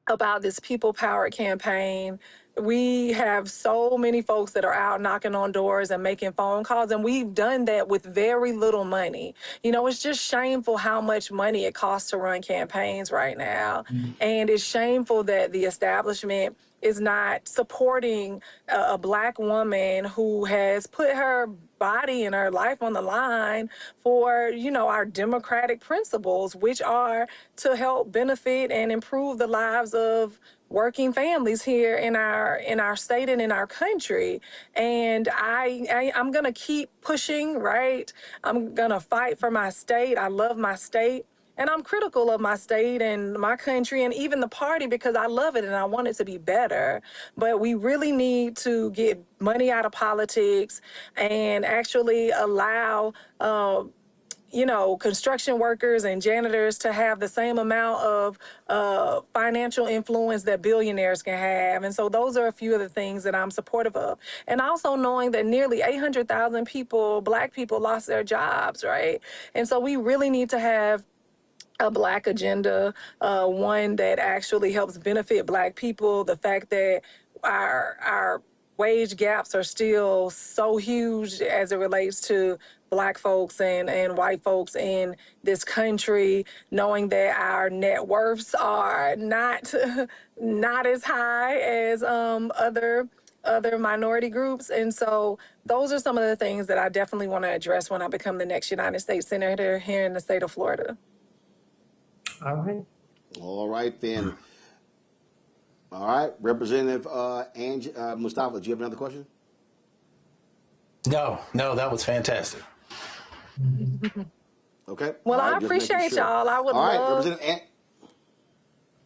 about this People Power campaign. We have so many folks that are out knocking on doors and making phone calls, and we've done that with very little money. You know, it's just shameful how much money it costs to run campaigns right now. And it's shameful that the establishment is not supporting a Black woman who has put her body and her life on the line for, you know, our democratic principles, which are to help benefit and improve the lives of working families here in our state and in our country. And I'm gonna keep pushing, right? I'm gonna fight for my state. I love my state. And I'm critical of my state and my country and even the party because I love it and I want it to be better. But we really need to get money out of politics and actually allow you know, construction workers and janitors to have the same amount of financial influence that billionaires can have. And so those are a few of the things that I'm supportive of. And also knowing that nearly 800,000 people, Black people, lost their jobs, right? And so we really need to have a Black agenda, one that actually helps benefit Black people. The fact that our wage gaps are still so huge as it relates to Black folks and white folks in this country, knowing that our net worths are not as high as other minority groups. And so those are some of the things that I definitely want to address when I become the next United States Senator here in the state of Florida. All right. All right, then. All right, Representative Angie, Mustafa, do you have another question? No, that was fantastic. Okay. Well, I appreciate y'all. I would love. Representative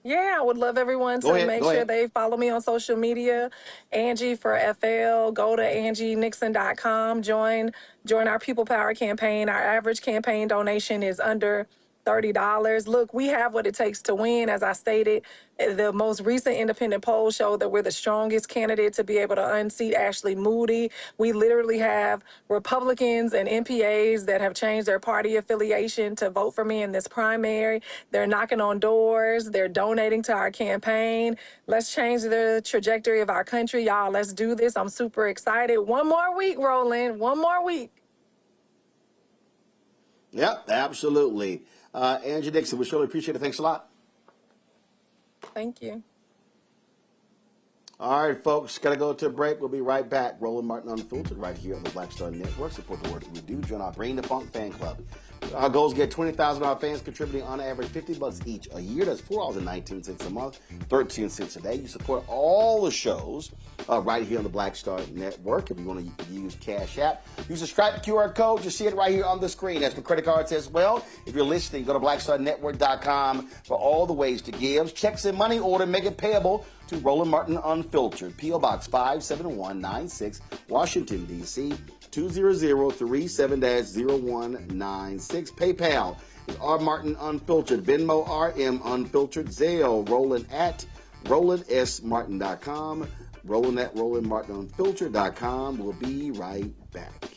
Yeah, I would love everyone to make sure they follow me on social media. Angie for FL. Go to AngieNixon.com. Join our People Power campaign. Our average campaign donation is under $30. Look, we have what it takes to win. As I stated, the most recent independent poll showed that we're the strongest candidate to be able to unseat Ashley Moody. We literally have Republicans and MPAs that have changed their party affiliation to vote for me in this primary. They're knocking on doors. They're donating to our campaign. Let's change the trajectory of our country, y'all. Let's do this. I'm super excited. One more week, Roland. One more week. Yep, absolutely. Angie Nixon, we surely appreciate it. Thanks a lot. Thank you. All right, folks, got to go to a break. We'll be right back. Roland Martin Unfiltered right here on the Black Star Network. Support the work that we do. Join our Brain the Funk fan club. Our goals get 20,000 of our fans contributing on average $50 each a year. That's $4.19 a month, 13 cents a day. You support all the shows right here on the Black Star Network. If you want to use Cash App, use the Stripe QR code. You see it right here on the screen. That's for credit cards as well. If you're listening, go to blackstarnetwork.com for all the ways to give. Checks and money order, make it payable to Roland Martin Unfiltered, P.O. Box 57196, Washington, D.C., 20037-0196. PayPal is R Martin Unfiltered. Venmo RM Unfiltered. Zelle Roland at RolandSMartin.com. Roland at RolandMartinUnfiltered.com. We'll be right back.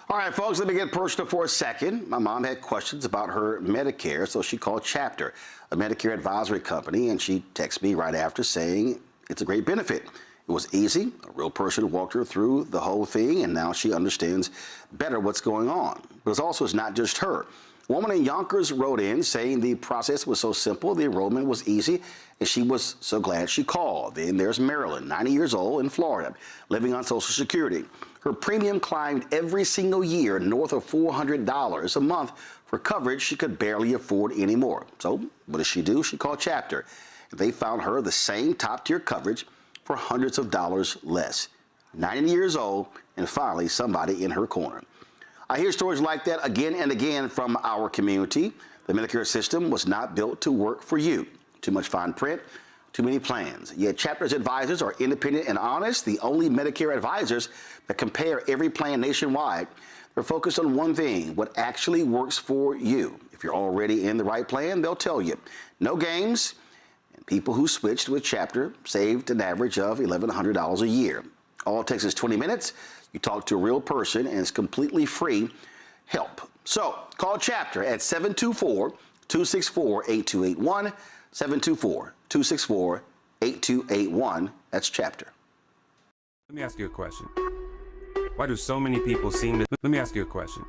All right, folks, let me get personal for a second. My mom had questions about her Medicare, so she called Chapter, a Medicare advisory company, and she texted me right after saying it's a great benefit. It was easy. A real person walked her through the whole thing, and now she understands better what's going on. But it's not just her. A woman in Yonkers wrote in saying the process was so simple, the enrollment was easy, and she was so glad she called. Then there's Marilyn, 90 years old, in Florida, living on Social Security. Her premium climbed every single year north of $400 a month for coverage she could barely afford anymore. So what does she do? She called Chapter. They found her the same top-tier coverage for hundreds of dollars less. 90 years old, and finally somebody in her corner. I hear stories like that again and again from our community. The Medicare system was not built to work for you. Too much fine print, too many plans. Yet Chapter's advisors are independent and honest, the only Medicare advisors that compare every plan nationwide. They're focused on one thing, what actually works for you. If you're already in the right plan, they'll tell you. No games. People who switched with Chapter saved an average of $1,100 a year. All it takes is 20 minutes. You talk to a real person, and it's completely free help. So call Chapter at 724-264-8281, 724-264-8281. That's Chapter. Let me ask you a question. Why do so many people seem to... Let me ask you a question.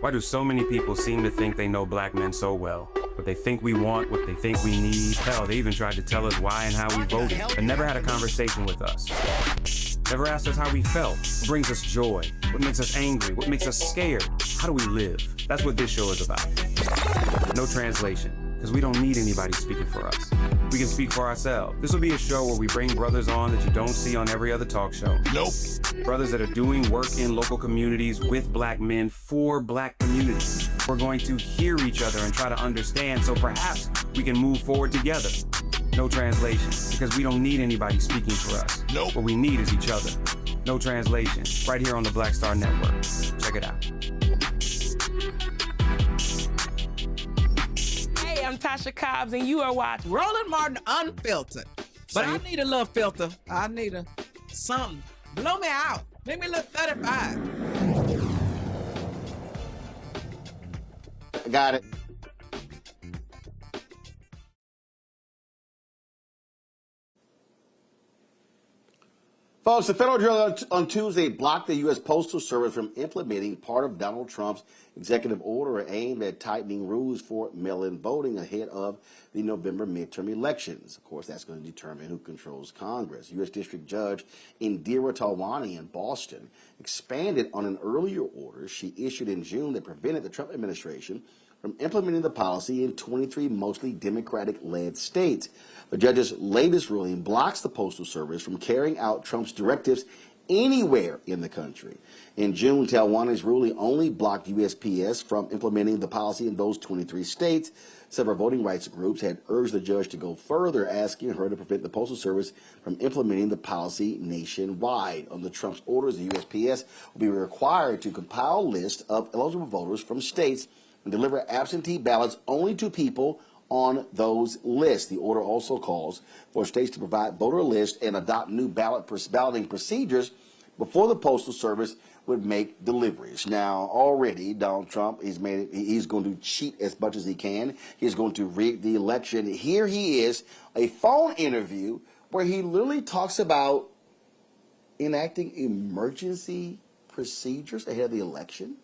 Why do so many people seem to think they know black men so well? What they think we want, what they think we need. Hell, they even tried to tell us why and how we voted, but never had a conversation with us. Never asked us how we felt, what brings us joy, what makes us angry, what makes us scared. How do we live? That's what this show is about. No translation, because we don't need anybody speaking for us. We can speak for ourselves. This will be a show where we bring brothers on that you don't see on every other talk show. Nope. Brothers that are doing work in local communities with black men for black communities. We're going to hear each other and try to understand so perhaps we can move forward together. No translation, because we don't need anybody speaking for us. Nope. What we need is each other. No translation, right here on the Black Star Network. Check it out. Hey, I'm Tasha Cobbs, and you are watching Roland Martin Unfiltered. But I need a little filter. I need something. Blow me out. Make me look 35. Got it. Folks, the federal judge on Tuesday blocked the U.S. Postal Service from implementing part of Donald Trump's executive order aimed at tightening rules for mail-in voting ahead of the November midterm elections. Of course, that's going to determine who controls Congress. U.S. District Judge Indira Talwani in Boston expanded on an earlier order she issued in June that prevented the Trump administration from implementing the policy in 23 mostly Democratic-led states. The judge's latest ruling blocks the Postal Service from carrying out Trump's directives anywhere in the country. In June, Talwani's ruling only blocked USPS from implementing the policy in those 23 states. Several voting rights groups had urged the judge to go further, asking her to prevent the Postal Service from implementing the policy nationwide. Under Trump's orders, the USPS will be required to compile a list of eligible voters from states and deliver absentee ballots only to people on those lists. The order also calls for states to provide voter lists and adopt new balloting procedures before the Postal Service would make deliveries. Now, already Donald Trump he's going to cheat as much as he can. He's going to rig the election. Here he is, a phone interview where he literally talks about enacting emergency procedures ahead of the election.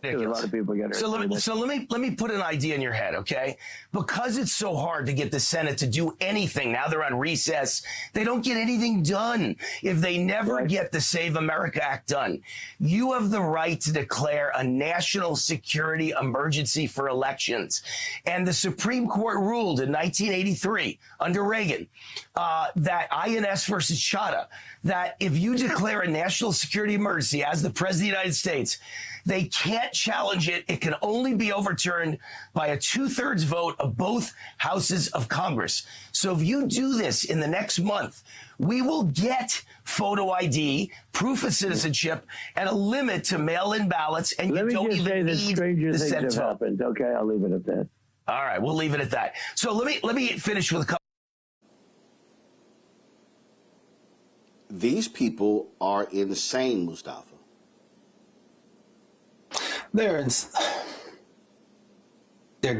A lot of people get so let me put an idea in your head, okay? Because it's so hard to get the Senate to do anything. Now they're on recess. They don't get anything done if they never get the Save America Act done. You have the right to declare a national security emergency for elections. And the Supreme Court ruled in 1983 under Reagan that INS versus Chadha, that if you declare a national security emergency as the President of the United States, they can't challenge it. It can only be overturned by a 2/3 vote of both houses of Congress. So if you do this in the next month, we will get photo ID, proof of citizenship, and a limit to mail-in ballots. And Let you me don't just even say that need stranger the things Senate have vote. happened. Okay, I'll leave it at that. All right, we'll leave it at that. So let me finish with a couple. These people are insane, Mustafa. They're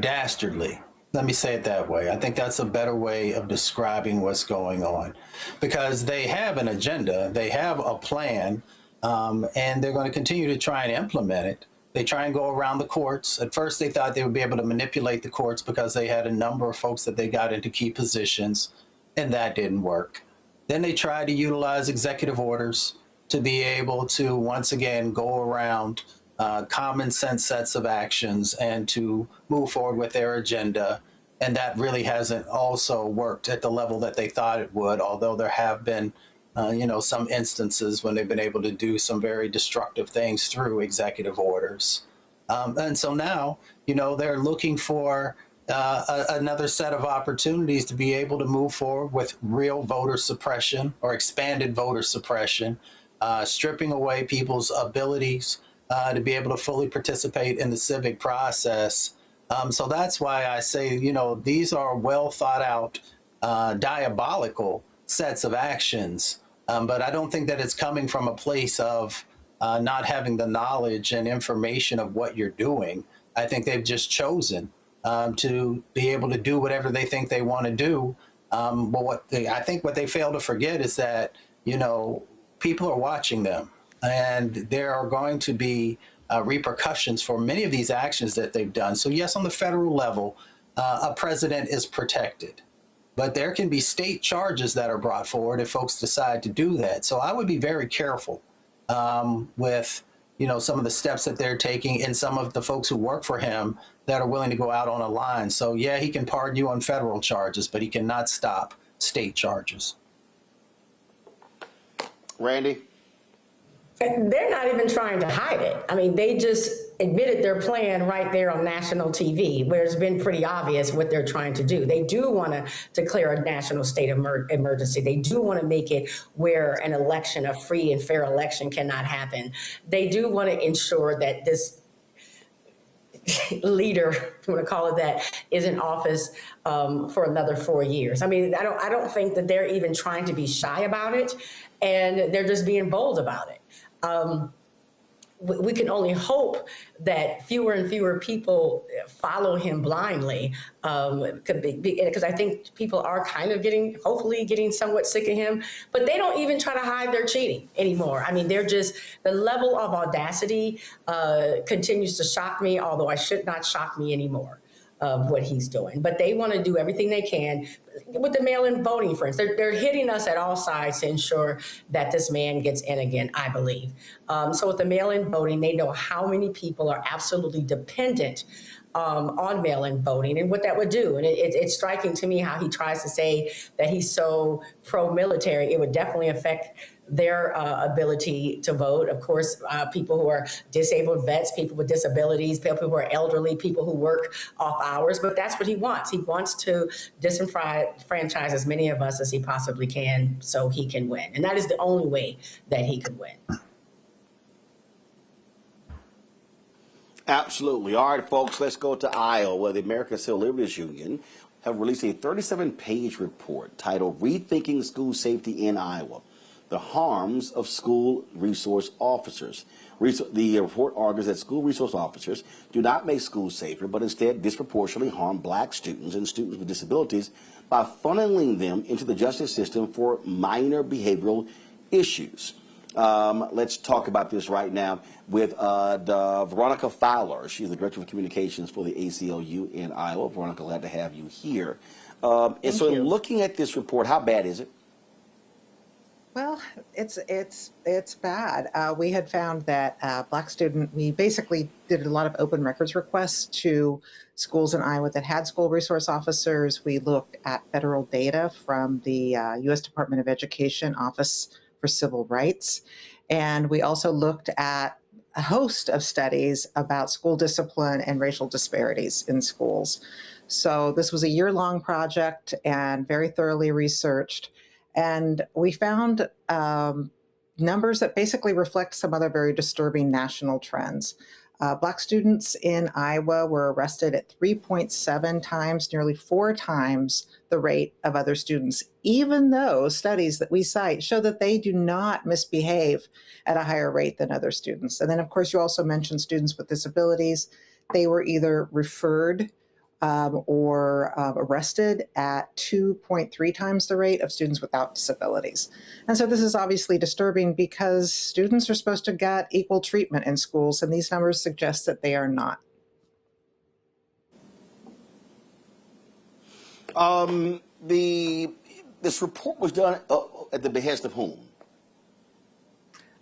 dastardly. Let me say it that way. I think that's a better way of describing what's going on, because they have an agenda, they have a plan, and they're going to continue to try and implement it. They try and go around the courts. At first, they thought they would be able to manipulate the courts because they had a number of folks that they got into key positions, and that didn't work. Then they tried to utilize executive orders to be able to, once again, go around common sense sets of actions and to move forward with their agenda. And that really hasn't also worked at the level that they thought it would, although there have been, some instances when they've been able to do some very destructive things through executive orders. And so now, they're looking for another set of opportunities to be able to move forward with real voter suppression or expanded voter suppression, stripping away people's abilities to be able to fully participate in the civic process. So that's why I say, these are well thought out, diabolical sets of actions. But I don't think that it's coming from a place of not having the knowledge and information of what you're doing. I think they've just chosen to be able to do whatever they think they want to do. But I think what they fail to forget is that, people are watching them. And there are going to be repercussions for many of these actions that they've done. So yes, on the federal level, a president is protected, but there can be state charges that are brought forward if folks decide to do that. So I would be very careful with, some of the steps that they're taking and some of the folks who work for him that are willing to go out on a line. So yeah, he can pardon you on federal charges, but he cannot stop state charges. Randy? They're not even trying to hide it. I mean, they just admitted their plan right there on national TV, where it's been pretty obvious what they're trying to do. They do want to declare a national state of emergency. They do want to make it where an election, a free and fair election, cannot happen. They do want to ensure that this leader, if you want to call it that, is in office for another 4 years. I mean, I don't think that they're even trying to be shy about it, and they're just being bold about it. We can only hope that fewer and fewer people follow him blindly, because I think people are kind of hopefully getting somewhat sick of him, but they don't even try to hide their cheating anymore. I mean, the level of audacity continues to shock me, although it should not shock me anymore of what he's doing. But they want to do everything they can with the mail-in voting, for instance. They're hitting us at all sides to ensure that this man gets in again, I believe. So with the mail-in voting, they know how many people are absolutely dependent on mail-in voting and what that would do. And it's striking to me how he tries to say that he's so pro-military. It would definitely affect their ability to vote. Of course, people who are disabled vets, people with disabilities, people who are elderly, people who work off hours, but that's what he wants. He wants to disenfranchise as many of us as he possibly can so he can win. And that is the only way that he could win. Absolutely. All right, folks, let's go to Iowa, where the American Civil Liberties Union have released a 37-page report titled Rethinking School Safety in Iowa: The Harms of School Resource Officers. The report argues that school resource officers do not make schools safer, but instead disproportionately harm black students and students with disabilities by funneling them into the justice system for minor behavioral issues. Let's talk about this right now with Veronica Fowler. She's the Director of Communications for the ACLU in Iowa. Veronica, glad to have you here. And so looking at this report, how bad is it? Well, it's bad. We had found that we basically did a lot of open records requests to schools in Iowa that had school resource officers. We looked at federal data from the U.S. Department of Education Office for Civil Rights. And we also looked at a host of studies about school discipline and racial disparities in schools. So this was a year-long project and very thoroughly researched. And we found numbers that basically reflect some other very disturbing national trends. Black students in Iowa were arrested at 3.7 times, nearly 4 times the rate of other students, even though studies that we cite show that they do not misbehave at a higher rate than other students. And then, of course, you also mentioned students with disabilities. They were either referred or arrested at 2.3 times the rate of students without disabilities. And so this is obviously disturbing because students are supposed to get equal treatment in schools, and these numbers suggest that they are not. This report was done at the behest of whom?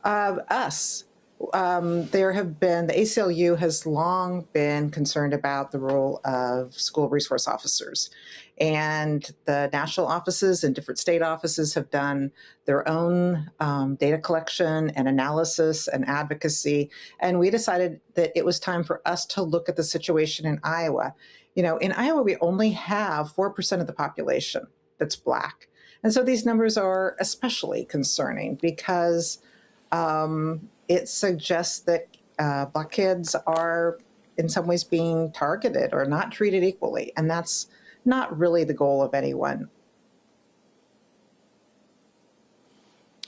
Us. The ACLU has long been concerned about the role of school resource officers. And the national offices and different state offices have done their own data collection and analysis and advocacy. And we decided that it was time for us to look at the situation in Iowa. You know, in Iowa, we only have 4% of the population that's Black. And so these numbers are especially concerning because it suggests that Black kids are in some ways being targeted or not treated equally. And that's not really the goal of anyone.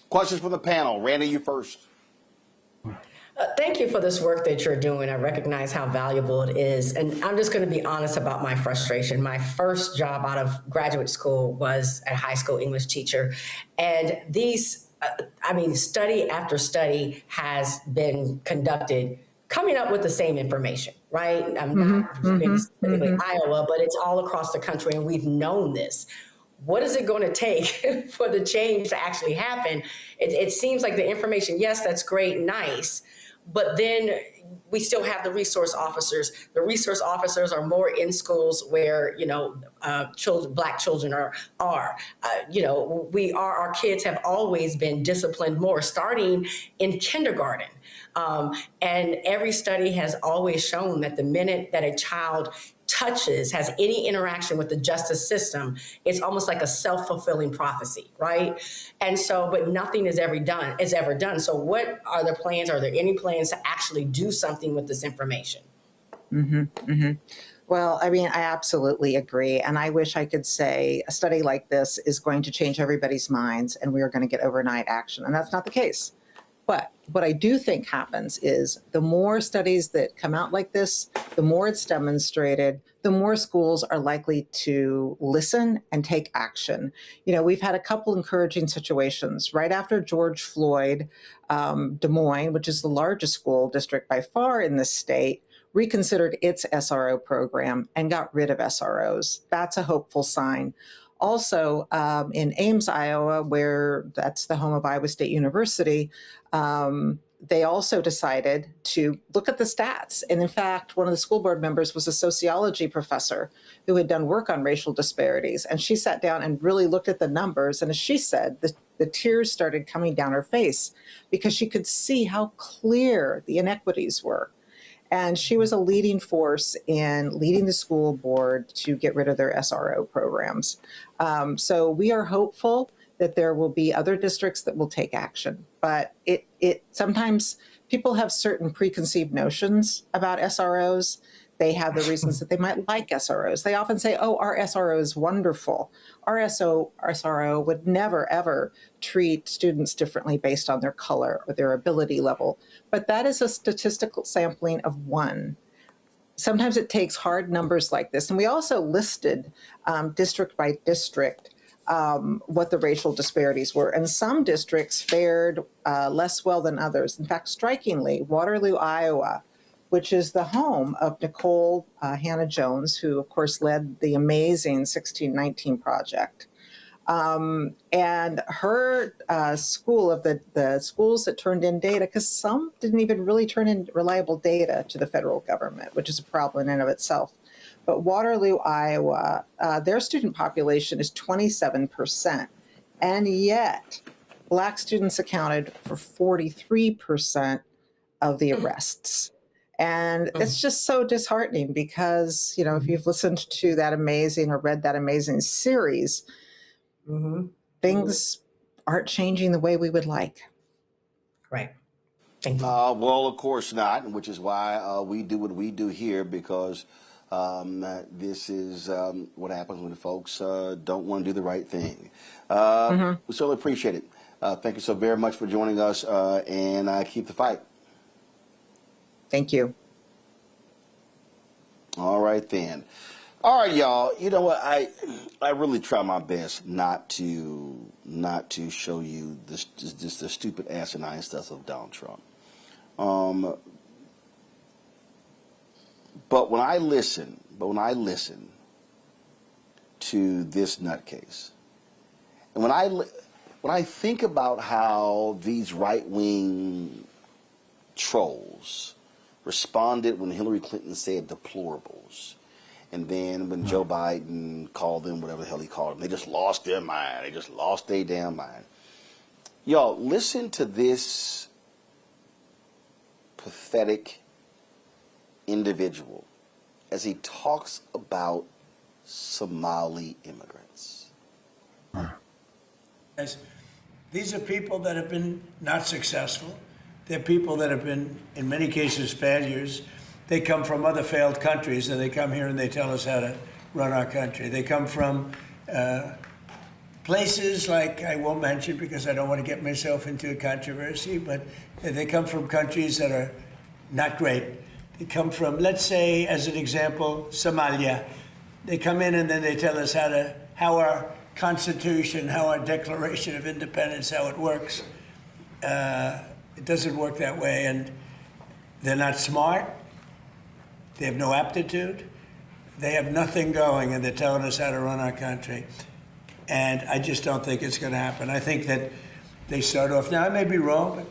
Questions from the panel. Randy, you first. Thank you for this work that you're doing. I recognize how valuable it is. And I'm just going to be honest about my frustration. My first job out of graduate school was a high school English teacher. And these study after study has been conducted coming up with the same information, right? I'm not specifically Iowa, but it's all across the country, and we've known this. What is it going to take for the change to actually happen? It seems like the information, yes, that's great, nice, but then we still have the resource officers. The resource officers are more in schools where, Black children are. Our kids have always been disciplined more, starting in kindergarten. And every study has always shown that the minute that a child has any interaction with the justice system, it's almost like a self-fulfilling prophecy, right? And so, but nothing is ever done. So what are the plans? Are there any plans to actually do something with this information? Well, I absolutely agree. And I wish I could say a study like this is going to change everybody's minds and we are going to get overnight action. And that's not the case. But what I do think happens is the more studies that come out like this, the more it's demonstrated, the more schools are likely to listen and take action. We've had a couple encouraging situations. Right after George Floyd, Des Moines, which is the largest school district by far in this state, reconsidered its SRO program and got rid of SROs. That's a hopeful sign. Also, in Ames, Iowa, where that's the home of Iowa State University, they also decided to look at the stats. And in fact, one of the school board members was a sociology professor who had done work on racial disparities. And she sat down and really looked at the numbers. And as she said, the tears started coming down her face because she could see how clear the inequities were. And she was a leading force in leading the school board to get rid of their SRO programs. So we are hopeful that there will be other districts that will take action. But it sometimes people have certain preconceived notions about SROs. They have the reasons that they might like SROs. They often say, oh, our SRO is wonderful. Our SRO would never, ever treat students differently based on their color or their ability level. But that is a statistical sampling of one. Sometimes it takes hard numbers like this. And we also listed district by district what the racial disparities were. And some districts fared less well than others. In fact, strikingly, Waterloo, Iowa, which is the home of Nicole Hannah Jones, who, of course, led the amazing 1619 Project. And her school of the schools that turned in data, because some didn't even really turn in reliable data to the federal government, which is a problem in and of itself. But Waterloo, Iowa, their student population is 27%. And yet, Black students accounted for 43% of the arrests. And it's just so disheartening because, you know, if you've listened to that amazing or read that amazing series, things aren't changing the way we would like. Right. Well, of course not, which is why we do what we do here, because this is what happens when folks don't want to do the right thing. We certainly appreciate it. Thank you so very much for joining us, and keep the fight. Thank you. All right, then. All right, y'all. You know what? I really try my best not to show you this the stupid asinine stuff of Donald Trump. But when I listen to this nutcase, and when I think about how these right-wing trolls responded when Hillary Clinton said deplorables, and then when Joe Biden called them whatever the hell he called them, they just lost their mind. They just lost their damn mind. Y'all, listen to this pathetic individual as he talks about Somali immigrants. These are people that have been not successful. They're people that have been, in many cases, failures. They come from other failed countries, and they come here and they tell us how to run our country. They come from places like, I won't mention because I don't want to get myself into a controversy, but they come from countries that are not great. They come from, let's say, as an example, Somalia. They come in and then they tell us how our Constitution, how our Declaration of Independence, how it works. It doesn't work that way, and they're not smart. They have no aptitude. They have nothing going, and they're telling us how to run our country. And I just don't think it's going to happen. I think that they start off, now I may be wrong, but...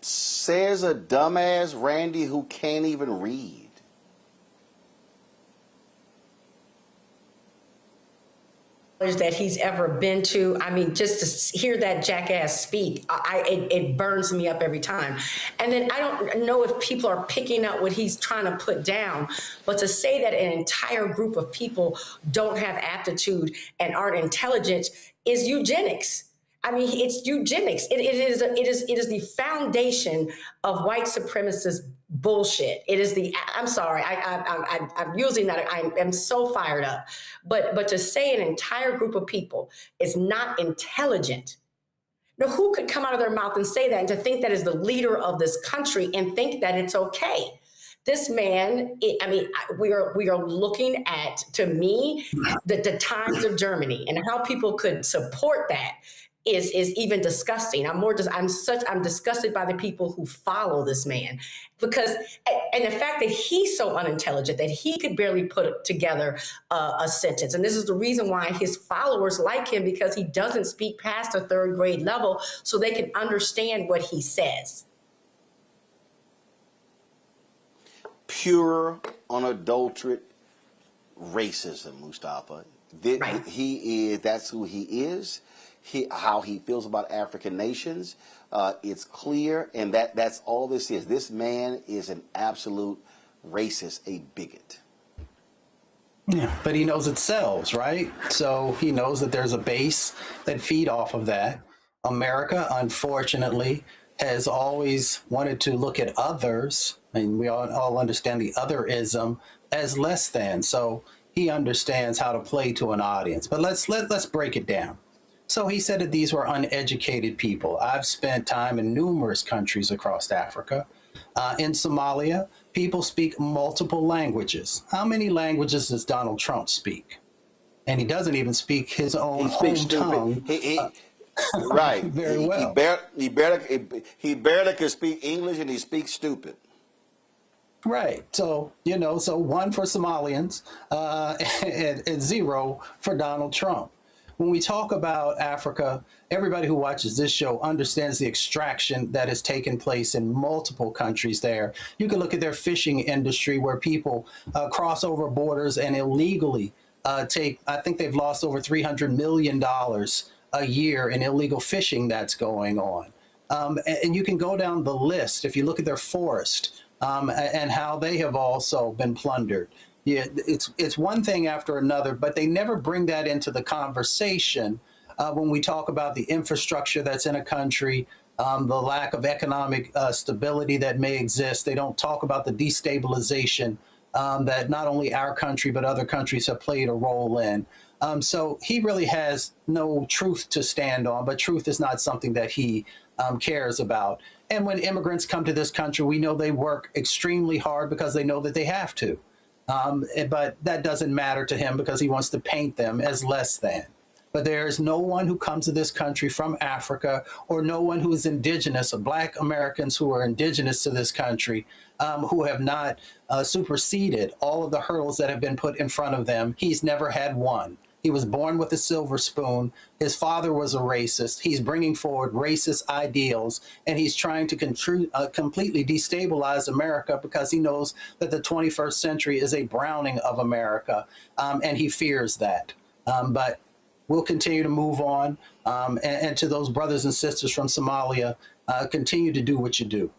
Says a dumbass Randy who can't even read. That he's ever been to. I mean, just to hear that jackass speak, it burns me up every time. And then I don't know if people are picking up what he's trying to put down, but to say that an entire group of people don't have aptitude and aren't intelligent is eugenics. I mean, it's eugenics. It is the foundation of white supremacist bullshit. It is the, I'm sorry, I'm using that. I am so fired up. But to say an entire group of people is not intelligent. Now, who could come out of their mouth and say that, and to think that is the leader of this country and think that it's okay? This man, I mean, we are looking at, to me, the times of Germany and how people could support that is even disgusting. I'm disgusted by the people who follow this man, because, and the fact that he's so unintelligent that he could barely put together a sentence. And this is the reason why his followers like him, because he doesn't speak past a third grade level so they can understand what he says. Pure, unadulterated racism, Mustafa. Right. That's who he is. How he feels about African nations, it's clear, and that's all this is. This man is an absolute racist, a bigot. Yeah, but he knows it sells, right? So he knows that there's a base that feed off of that. America, unfortunately, has always wanted to look at others, and we all understand the otherism as less than. So he understands how to play to an audience. But let's break it down. So he said that these were uneducated people. I've spent time in numerous countries across Africa. In Somalia, people speak multiple languages. How many languages does Donald Trump speak? and he doesn't even speak his own He speaks home stupid. tongue. Right. Very well. He barely can speak English, and he speaks stupid. Right. So, so 1 for Somalians and 0 for Donald Trump. When we talk about Africa, everybody who watches this show understands the extraction that has taken place in multiple countries there. You can look at their fishing industry where people cross over borders and illegally I think they've lost over $300 million a year in illegal fishing that's going on. And you can go down the list if you look at their forest and how they have also been plundered. Yeah, it's one thing after another, but they never bring that into the conversation when we talk about the infrastructure that's in a country, the lack of economic stability that may exist. They don't talk about the destabilization that not only our country, but other countries have played a role in. So he really has no truth to stand on, but truth is not something that he cares about. And when immigrants come to this country, we know they work extremely hard because they know that they have to. But that doesn't matter to him because he wants to paint them as less than. But there is no one who comes to this country from Africa or no one who is indigenous, or Black Americans who are indigenous to this country, who have not superseded all of the hurdles that have been put in front of them. He's never had one. He was born with a silver spoon. His father was a racist. He's bringing forward racist ideals, and he's trying to completely destabilize America because he knows that the 21st century is a browning of America, and he fears that. But we'll continue to move on, and to those brothers and sisters from Somalia, continue to do what you do.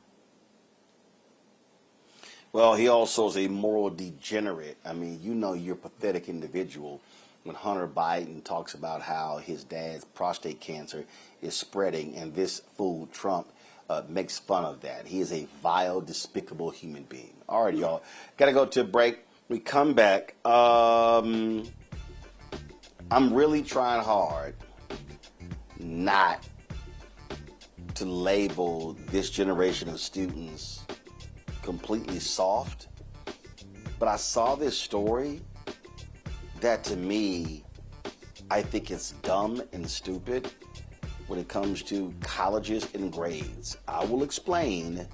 Well, he also is a moral degenerate. I mean, you're a pathetic individual when Hunter Biden talks about how his dad's prostate cancer is spreading, and this fool, Trump, makes fun of that. He is a vile, despicable human being. All right, y'all. Got to go to a break. We come back. I'm really trying hard not to label this generation of students completely soft, but I saw this story that, to me, I think it's dumb and stupid when it comes to colleges and grades. I will explain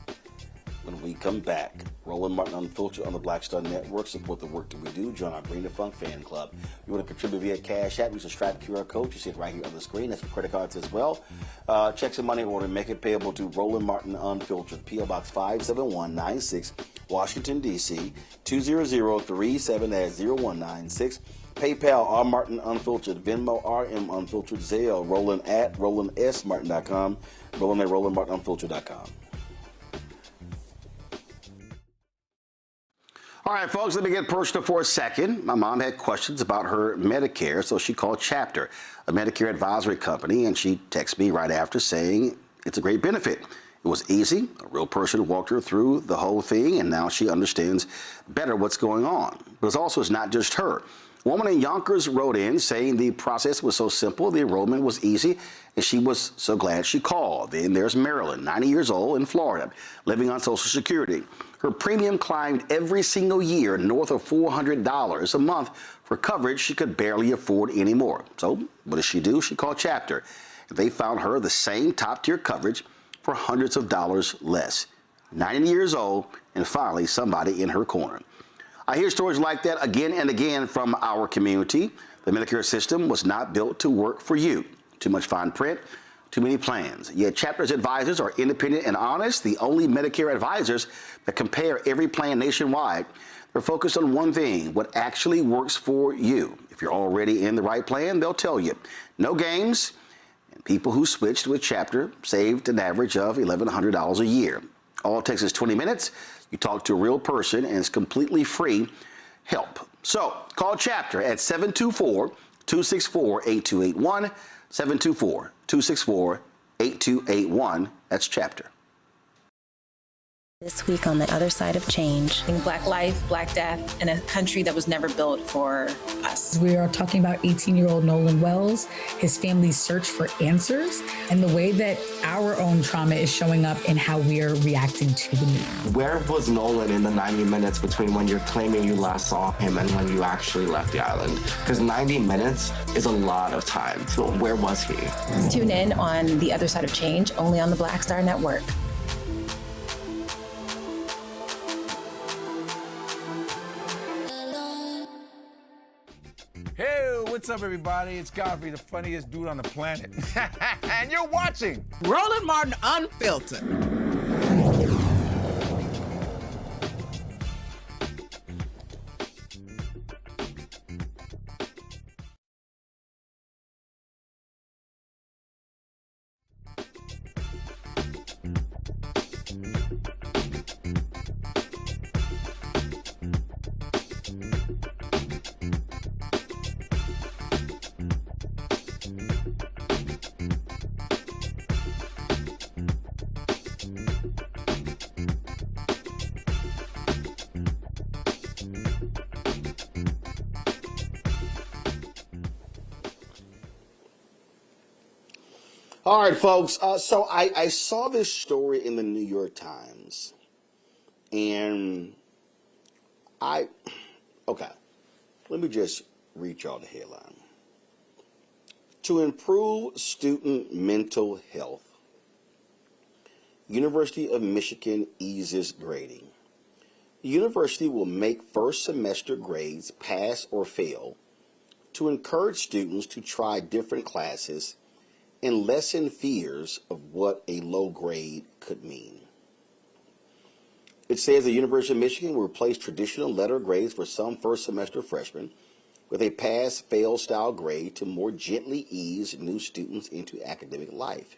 when we come back. Roland Martin Unfiltered on the Black Star Network. Support the work that we do. Join our Bring the Funk fan club. You want to contribute via Cash App, use a Stripe QR code. You see it right here on the screen. That's for credit cards as well. Checks and money order. Make it payable to Roland Martin Unfiltered. P.O. Box 57196, Washington, D.C. 20037 at 0196. PayPal, R. Martin Unfiltered. Venmo, RM Unfiltered. Zelle, Roland at RolandSMartin.com. Roland at RolandMartinUnfiltered.com. All right, folks, let me get personal for a second. My mom had questions about her Medicare, so she called Chapter, a Medicare advisory company, and she texted me right after saying it's a great benefit. It was easy. A real person walked her through the whole thing, and now she understands better what's going on. But it's not just her. A woman in Yonkers wrote in saying the process was so simple, the enrollment was easy, and she was so glad she called. Then there's Marilyn, 90 years old, in Florida, living on Social Security. Her premium climbed every single year north of $400 a month for coverage she could barely afford anymore. So what does she do? She called Chapter. They found her the same top-tier coverage for hundreds of dollars less. 90 years old, and finally somebody in her corner. I hear stories like that again and again from our community. The Medicare system was not built to work for you. Too much fine print, too many plans. Yet Chapter's advisors are independent and honest, the only Medicare advisors that compare every plan nationwide. They're focused on one thing, what actually works for you. If you're already in the right plan, they'll tell you. No games, and people who switched with Chapter saved an average of $1,100 a year. All it takes is 20 minutes. You talk to a real person, and it's completely free help. So call Chapter at 724-264-8281, 724-264-8281. That's Chapter. This week on The Other Side of Change. Black life, Black death, in a country that was never built for us. We are talking about 18-year-old Nolan Wells, his family's search for answers, and the way that our own trauma is showing up in how we are reacting to the news. Where was Nolan in the 90 minutes between when you're claiming you last saw him and when you actually left the island? Because 90 minutes is a lot of time. So where was he? Tune in on The Other Side of Change, only on the Black Star Network. Hey, what's up, everybody? It's Godfrey, the funniest dude on the planet. And you're watching Roland Martin Unfiltered. All right, folks. So I saw this story in the New York Times, and okay, let me just read y'all the headline. To improve student mental health, University of Michigan eases grading. The university will make first semester grades pass or fail to encourage students to try different classes and lessen fears of what a low grade could mean. It says the University of Michigan will replace traditional letter grades for some first semester freshmen with a pass-fail style grade to more gently ease new students into academic life.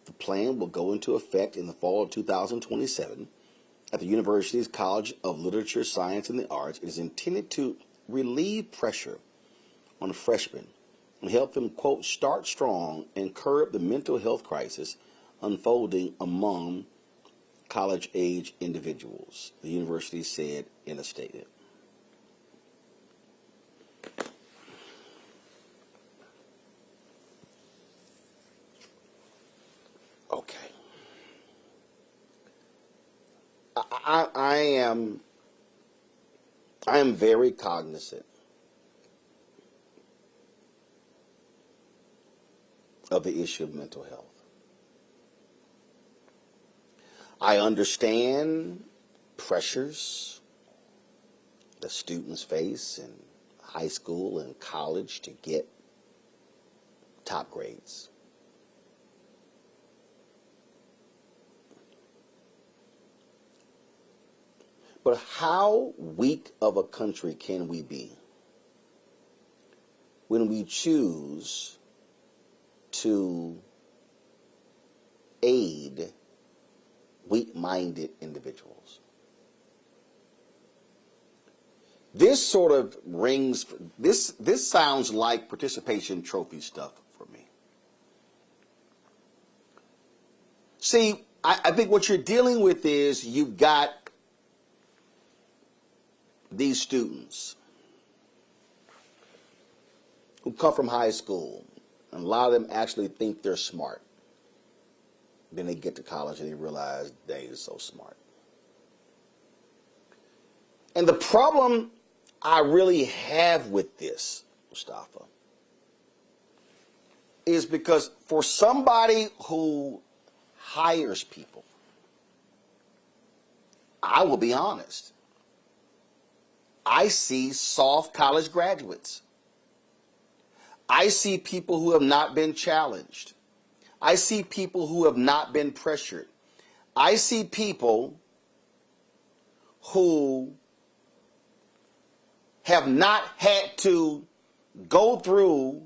The plan will go into effect in the fall of 2027 at the university's College of Literature, Science, and the Arts. It is intended to relieve pressure on freshmen and help them, quote, start strong and curb the mental health crisis unfolding among college-age individuals, the university said in a statement. Okay. I am very cognizant of the issue of mental health. I understand pressures that students face in high school and college to get top grades. But how weak of a country can we be when we choose to aid weak-minded individuals? This sort of rings, this sounds like participation trophy stuff for me. See, I think what you're dealing with is you've got these students who come from high school, and a lot of them actually think they're smart. Then they get to college and they realize they ain't so smart. And the problem I really have with this, Mustafa, is because for somebody who hires people, I will be honest, I see soft college graduates. I see people who have not been challenged. I see people who have not been pressured. I see people who have not had to go through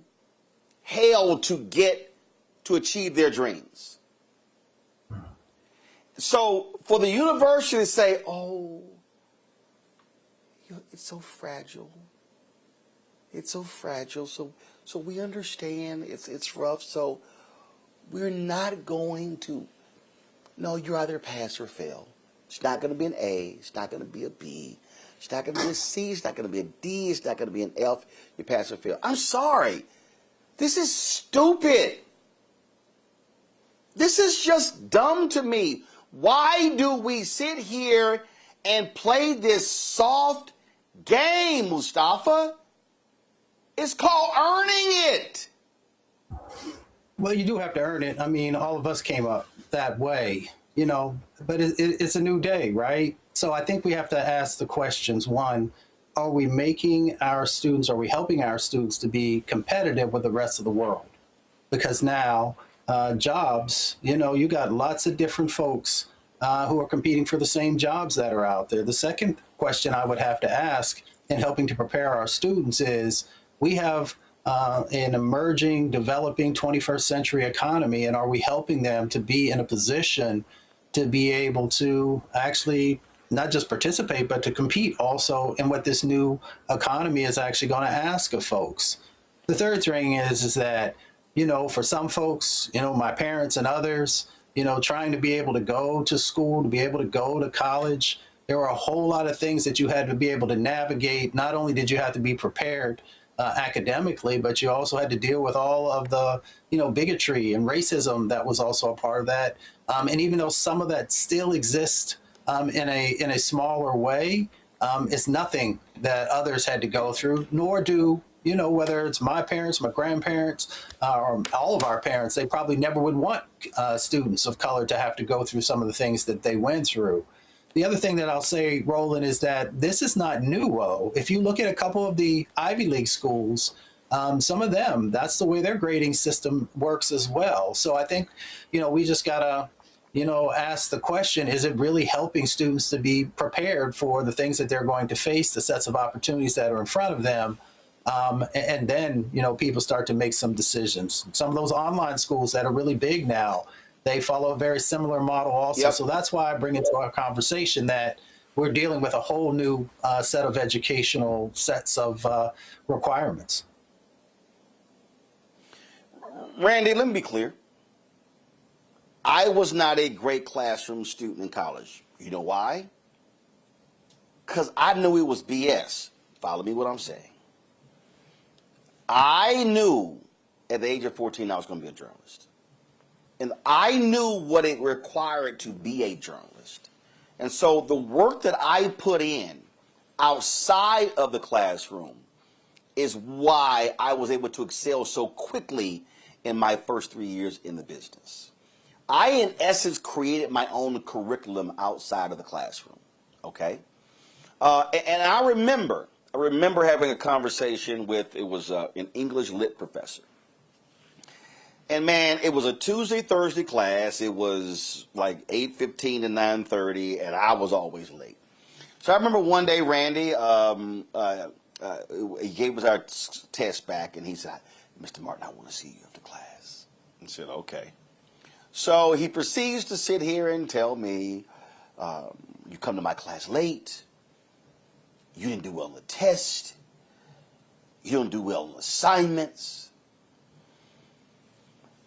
hell to achieve their dreams. So for the university to say, oh, it's so fragile. It's so fragile. So we understand it's rough. So we're not going to. No, you're either pass or fail. It's not going to be an A. It's not going to be a B. It's not going to be a C. It's not going to be a D. It's not going to be an F. You pass or fail. I'm sorry. This is stupid. This is just dumb to me. Why do we sit here and play this soft game, Mustafa? It's called earning it. Well, you do have to earn it. I mean, all of us came up that way, you know, but it's a new day, right? So I think we have to ask the questions. One, are we making our students, are we helping our students to be competitive with the rest of the world? Because now jobs, you know, you got lots of different folks who are competing for the same jobs that are out there. The second question I would have to ask in helping to prepare our students is, we have an emerging, developing 21st century economy, and are we helping them to be in a position to be able to actually not just participate, but to compete also in what this new economy is actually going to ask of folks? The third thing is that, you know, for some folks, you know, my parents and others, you know, trying to be able to go to school, to be able to go to college, there were a whole lot of things that you had to be able to navigate. Not only did you have to be prepared academically, but you also had to deal with all of the, you know, bigotry and racism that was also a part of that. And even though some of that still exists in a smaller way, it's nothing that others had to go through, nor do, you know, whether it's my parents, my grandparents, or all of our parents, they probably never would want students of color to have to go through some of the things that they went through. The other thing that I'll say, Roland, is that this is not new. If you look at a couple of the Ivy League schools, some of them, that's the way their grading system works as well. So I think, you know, we just gotta, you know, ask the question, is it really helping students to be prepared for the things that they're going to face, the sets of opportunities that are in front of them? And then, you know, people start to make some decisions. Some of those online schools that are really big now, they follow a very similar model also. Yep. So that's why I bring into our conversation that we're dealing with a whole new set of educational sets of requirements. Randy, let me be clear. I was not a great classroom student in college. You know why? Because I knew it was BS. Follow me what I'm saying. I knew at the age of 14 I was going to be a journalist. And I knew what it required to be a journalist. And so the work that I put in outside of the classroom is why I was able to excel so quickly in my first 3 years in the business. I, in essence, created my own curriculum outside of the classroom, okay? And I remember having a conversation with, it was an English lit professor. And man, it was a Tuesday, Thursday class. It was like 8:15 to 9:30, and I was always late. So I remember one day, Randy, he gave us our test back, and he said, "Mr. Martin, I want to see you after class." I said, "Okay." So he proceeds to sit here and tell me, "You come to my class late. You didn't do well on the test. You don't do well on assignments."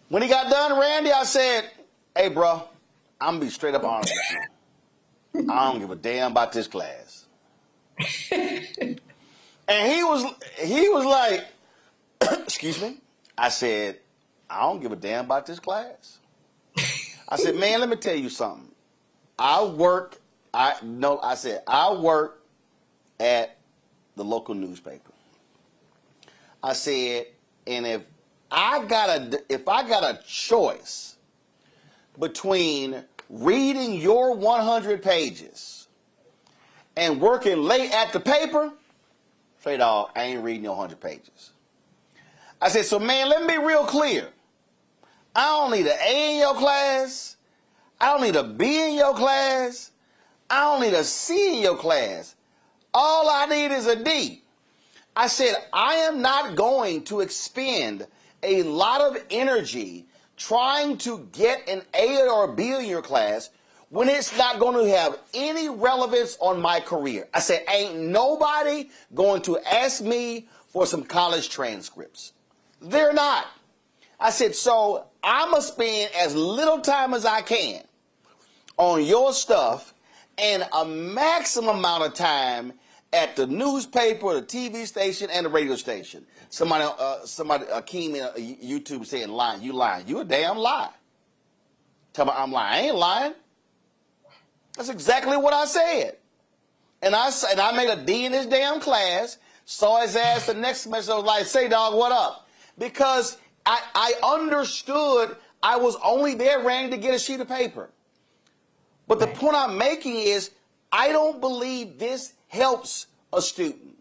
When he got done, Randy, I said, "Hey, bro, I'm going to be straight up honest with you. I don't give a damn about this class." And he was like, "Excuse me?" I said, "I don't give a damn about this class." I said, "Man, let me tell you something. I work at the local newspaper." I said, "And if I got a choice between reading your 100 pages and working late at the paper, say, dog, I ain't reading your 100 pages." I said, "So man, let me be real clear. I don't need an A in your class. I don't need a B in your class. I don't need a C in your class. All I need is a D." I said, "I am not going to expend a lot of energy trying to get an A or a B in your class when it's not going to have any relevance on my career." I said, "Ain't nobody going to ask me for some college transcripts. They're not." I said, "So I'm going to spend as little time as I can on your stuff and a maximum amount of time at the newspaper, the TV station, and the radio station. Somebody came in YouTube saying, lying. You lying. You a damn lie. Tell me I'm lying. I ain't lying. That's exactly what I said. And I made a D in his damn class, saw his ass the next semester, I was like, say, dog, what up? Because I understood I was only there ranting to get a sheet of paper. But the point I'm making is, I don't believe this helps a student.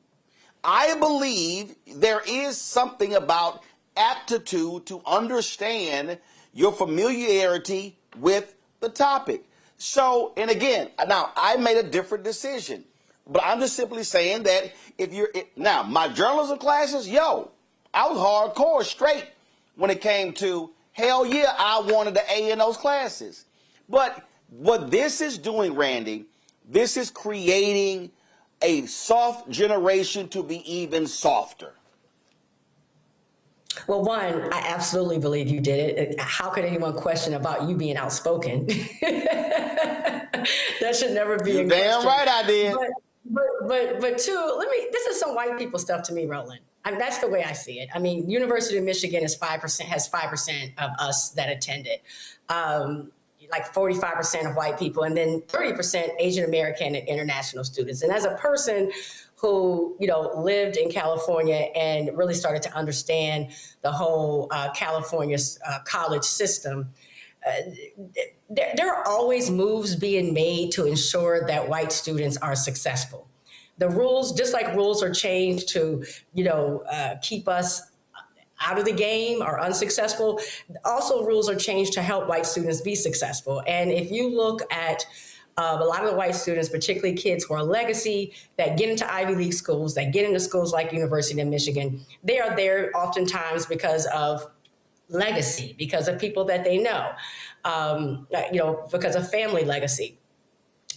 I believe there is something about aptitude to understand your familiarity with the topic. So, and again, now I made a different decision, but I'm just simply saying that if you're, now my journalism classes, I was hardcore straight when it came to, hell yeah, I wanted the A in those classes. But what this is doing, Randy, this is creating a soft generation to be even softer. Well, one, I absolutely believe you did it. How could anyone question about you being outspoken? That should never be a damn question. right I did. But two, this is some white people stuff to me, Roland. That's the way I see it. I mean, University of Michigan has 5% of us that attended. Like 45% of white people, and then 30% Asian American and international students. And as a person who, lived in California and really started to understand the whole California college system, there are always moves being made to ensure that white students are successful. The rules, just like rules are changed to, keep us out of the game or unsuccessful, also rules are changed to help white students be successful. And if you look at a lot of the white students, particularly kids who are legacy, that get into Ivy League schools, that get into schools like University of Michigan, they are there oftentimes because of legacy, because of people that they know, because of family legacy.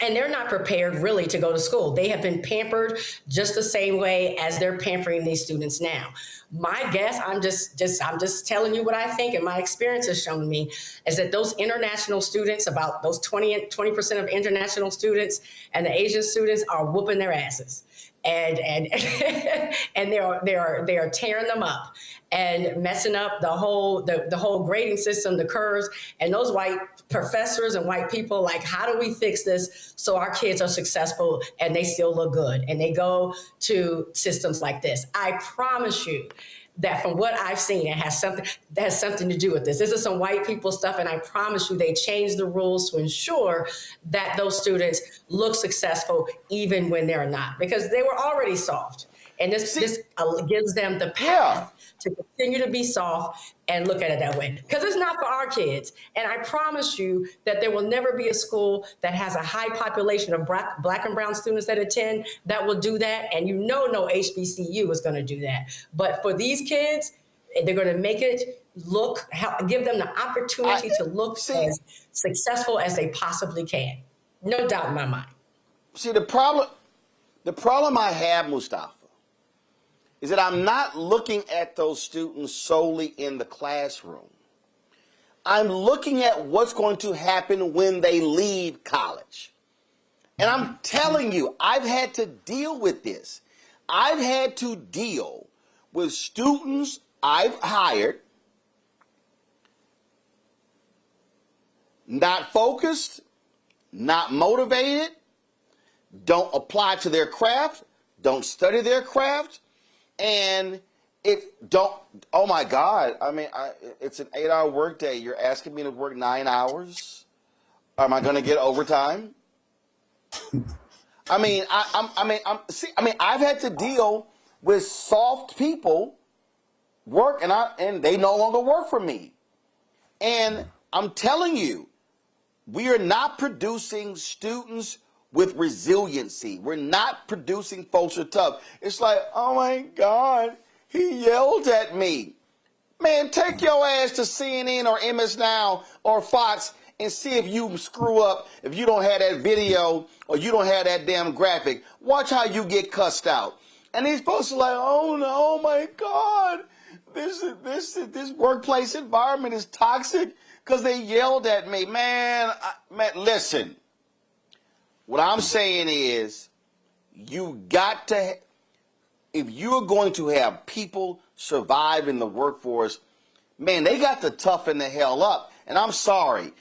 And they're not prepared really to go to school. They have been pampered just the same way as they're pampering these students now. My guess, I'm just telling you what I think, and my experience has shown me, is that those international students, about those 20% of international students and the Asian students, are whooping their asses. And and they are tearing them up and messing up the whole grading system, the curves. And those white professors and white people, like, how do we fix this so our kids are successful and they still look good? And they go to systems like this. I promise you that from what I've seen, it has something to do with this. This is some white people stuff, and I promise you they changed the rules to ensure that those students look successful even when they're not, because they were already soft. And this gives them the path to continue to be soft and look at it that way. Because it's not for our kids. And I promise you that there will never be a school that has a high population of black and brown students that attend that will do that. And no HBCU is going to do that. But for these kids, they're going to make it give them the opportunity to look as successful as they possibly can. No doubt in my mind. See, the problem I have, Mustafa, is that I'm not looking at those students solely in the classroom. I'm looking at what's going to happen when they leave college. And I'm telling you, I've had to deal with this. I've had to deal with students I've hired, not focused, not motivated, don't apply to their craft, don't study their craft, and oh my God, I mean, it's an 8-hour workday. You're asking me to work 9 hours? Am I going to get overtime? I mean, I've had to deal with soft people and they no longer work for me. And I'm telling you, we are not producing students with resiliency. We're not producing folks who are tough. It's like, oh my God, he yelled at me. Man, take your ass to CNN or MS Now or Fox and see if you screw up, if you don't have that video or you don't have that damn graphic. Watch how you get cussed out. And these folks are like, oh no, oh my God, this workplace environment is toxic because they yelled at me. Man, listen. What I'm saying is, you got to, if you're going to have people survive in the workforce, man, they got to toughen the hell up. And I'm sorry,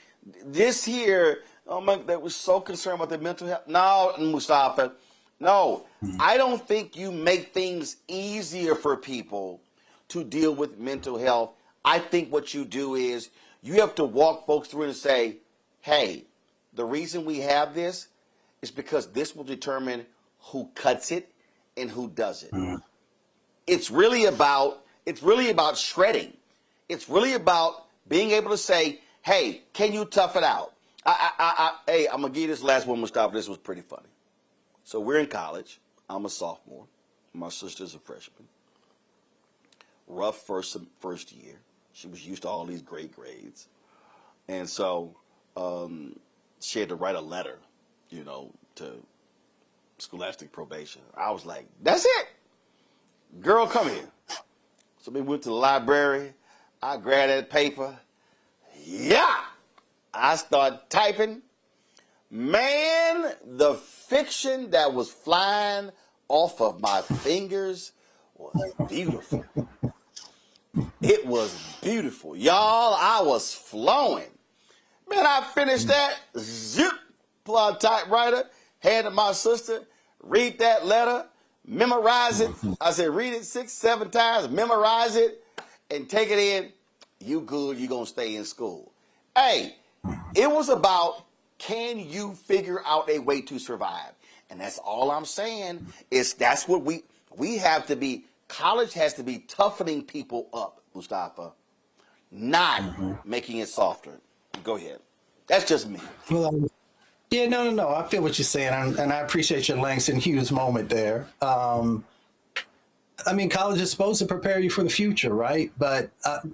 this here, oh my, that was so concerned about the mental health. No, Mustafa, no, I don't think you make things easier for people to deal with mental health. I think what you do is you have to walk folks through and say, hey, the reason we have this is because this will determine who cuts it and who doesn't. It's really about shredding. It's really about being able to say, hey, can you tough it out? Hey, I'm gonna give you this last one, Mustafa. This was pretty funny. So we're in college. I'm a sophomore. My sister's a freshman. Rough first year. She was used to all these great grades. And so she had to write a letter, you know, to scholastic probation. I was like, that's it. Girl, come here. So we went to the library. I grabbed that paper. Yeah. I start typing. Man, the fiction that was flying off of my fingers was beautiful. It was beautiful. Y'all, I was flowing. Man, I finished that. Zip. Pull out a typewriter. Hand it to my sister. Read that letter. Memorize it. I said, read it 6, 7 times. Memorize it. And take it in. You good. You going to stay in school. Hey, it was about, can you figure out a way to survive? And that's all I'm saying. That's what we have to be. College has to be toughening people up, Mustafa, not making it softer. Go ahead. That's just me. Well, yeah, no. I feel what you're saying, and I appreciate your Langston Hughes moment there. I mean, college is supposed to prepare you for the future, right? But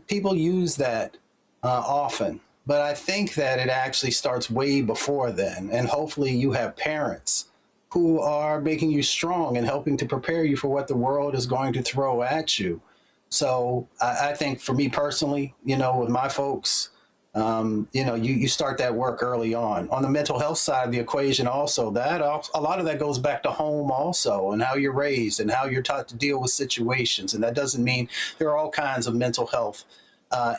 people use that often. But I think that it actually starts way before then, and hopefully you have parents who are making you strong and helping to prepare you for what the world is going to throw at you. So I think for me personally, you know, with my folks, you know, you start that work early on. On the mental health side of the equation also, a lot of that goes back to home also, and how you're raised and how you're taught to deal with situations. And that doesn't mean there are all kinds of mental health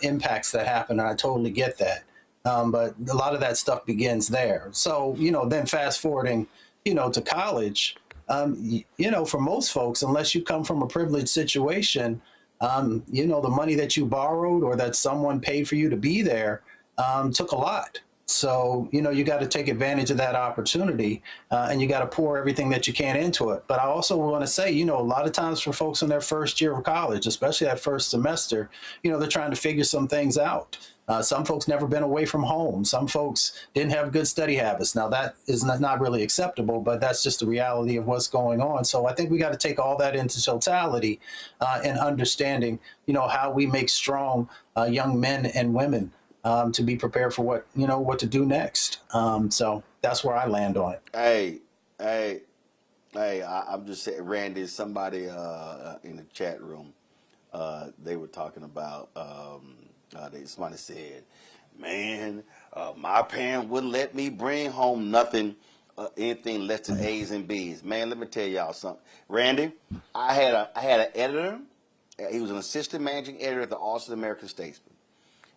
impacts that happen, and I totally get that. But a lot of that stuff begins there. So, you know, then fast forwarding, you know, to college, you know, for most folks, unless you come from a privileged situation, you know, the money that you borrowed or that someone paid for you to be there took a lot. So, you know, you got to take advantage of that opportunity and you got to pour everything that you can into it. But I also want to say, you know, a lot of times for folks in their first year of college, especially that first semester, you know, they're trying to figure some things out. Some folks never been away from home. Some folks didn't have good study habits. Now that is not really acceptable, but that's just the reality of what's going on. So I think we got to take all that into totality and understanding, you know, how we make strong young men and women to be prepared for what, you know, what to do next. So that's where I land on it. Hey, I'm just saying, Randy, somebody in the chat room, they were talking about, somebody said, man, my parents wouldn't let me bring home nothing, anything less than A's and B's. Man, let me tell y'all something. Randy, I had an editor. He was an assistant managing editor at the Austin American Statesman.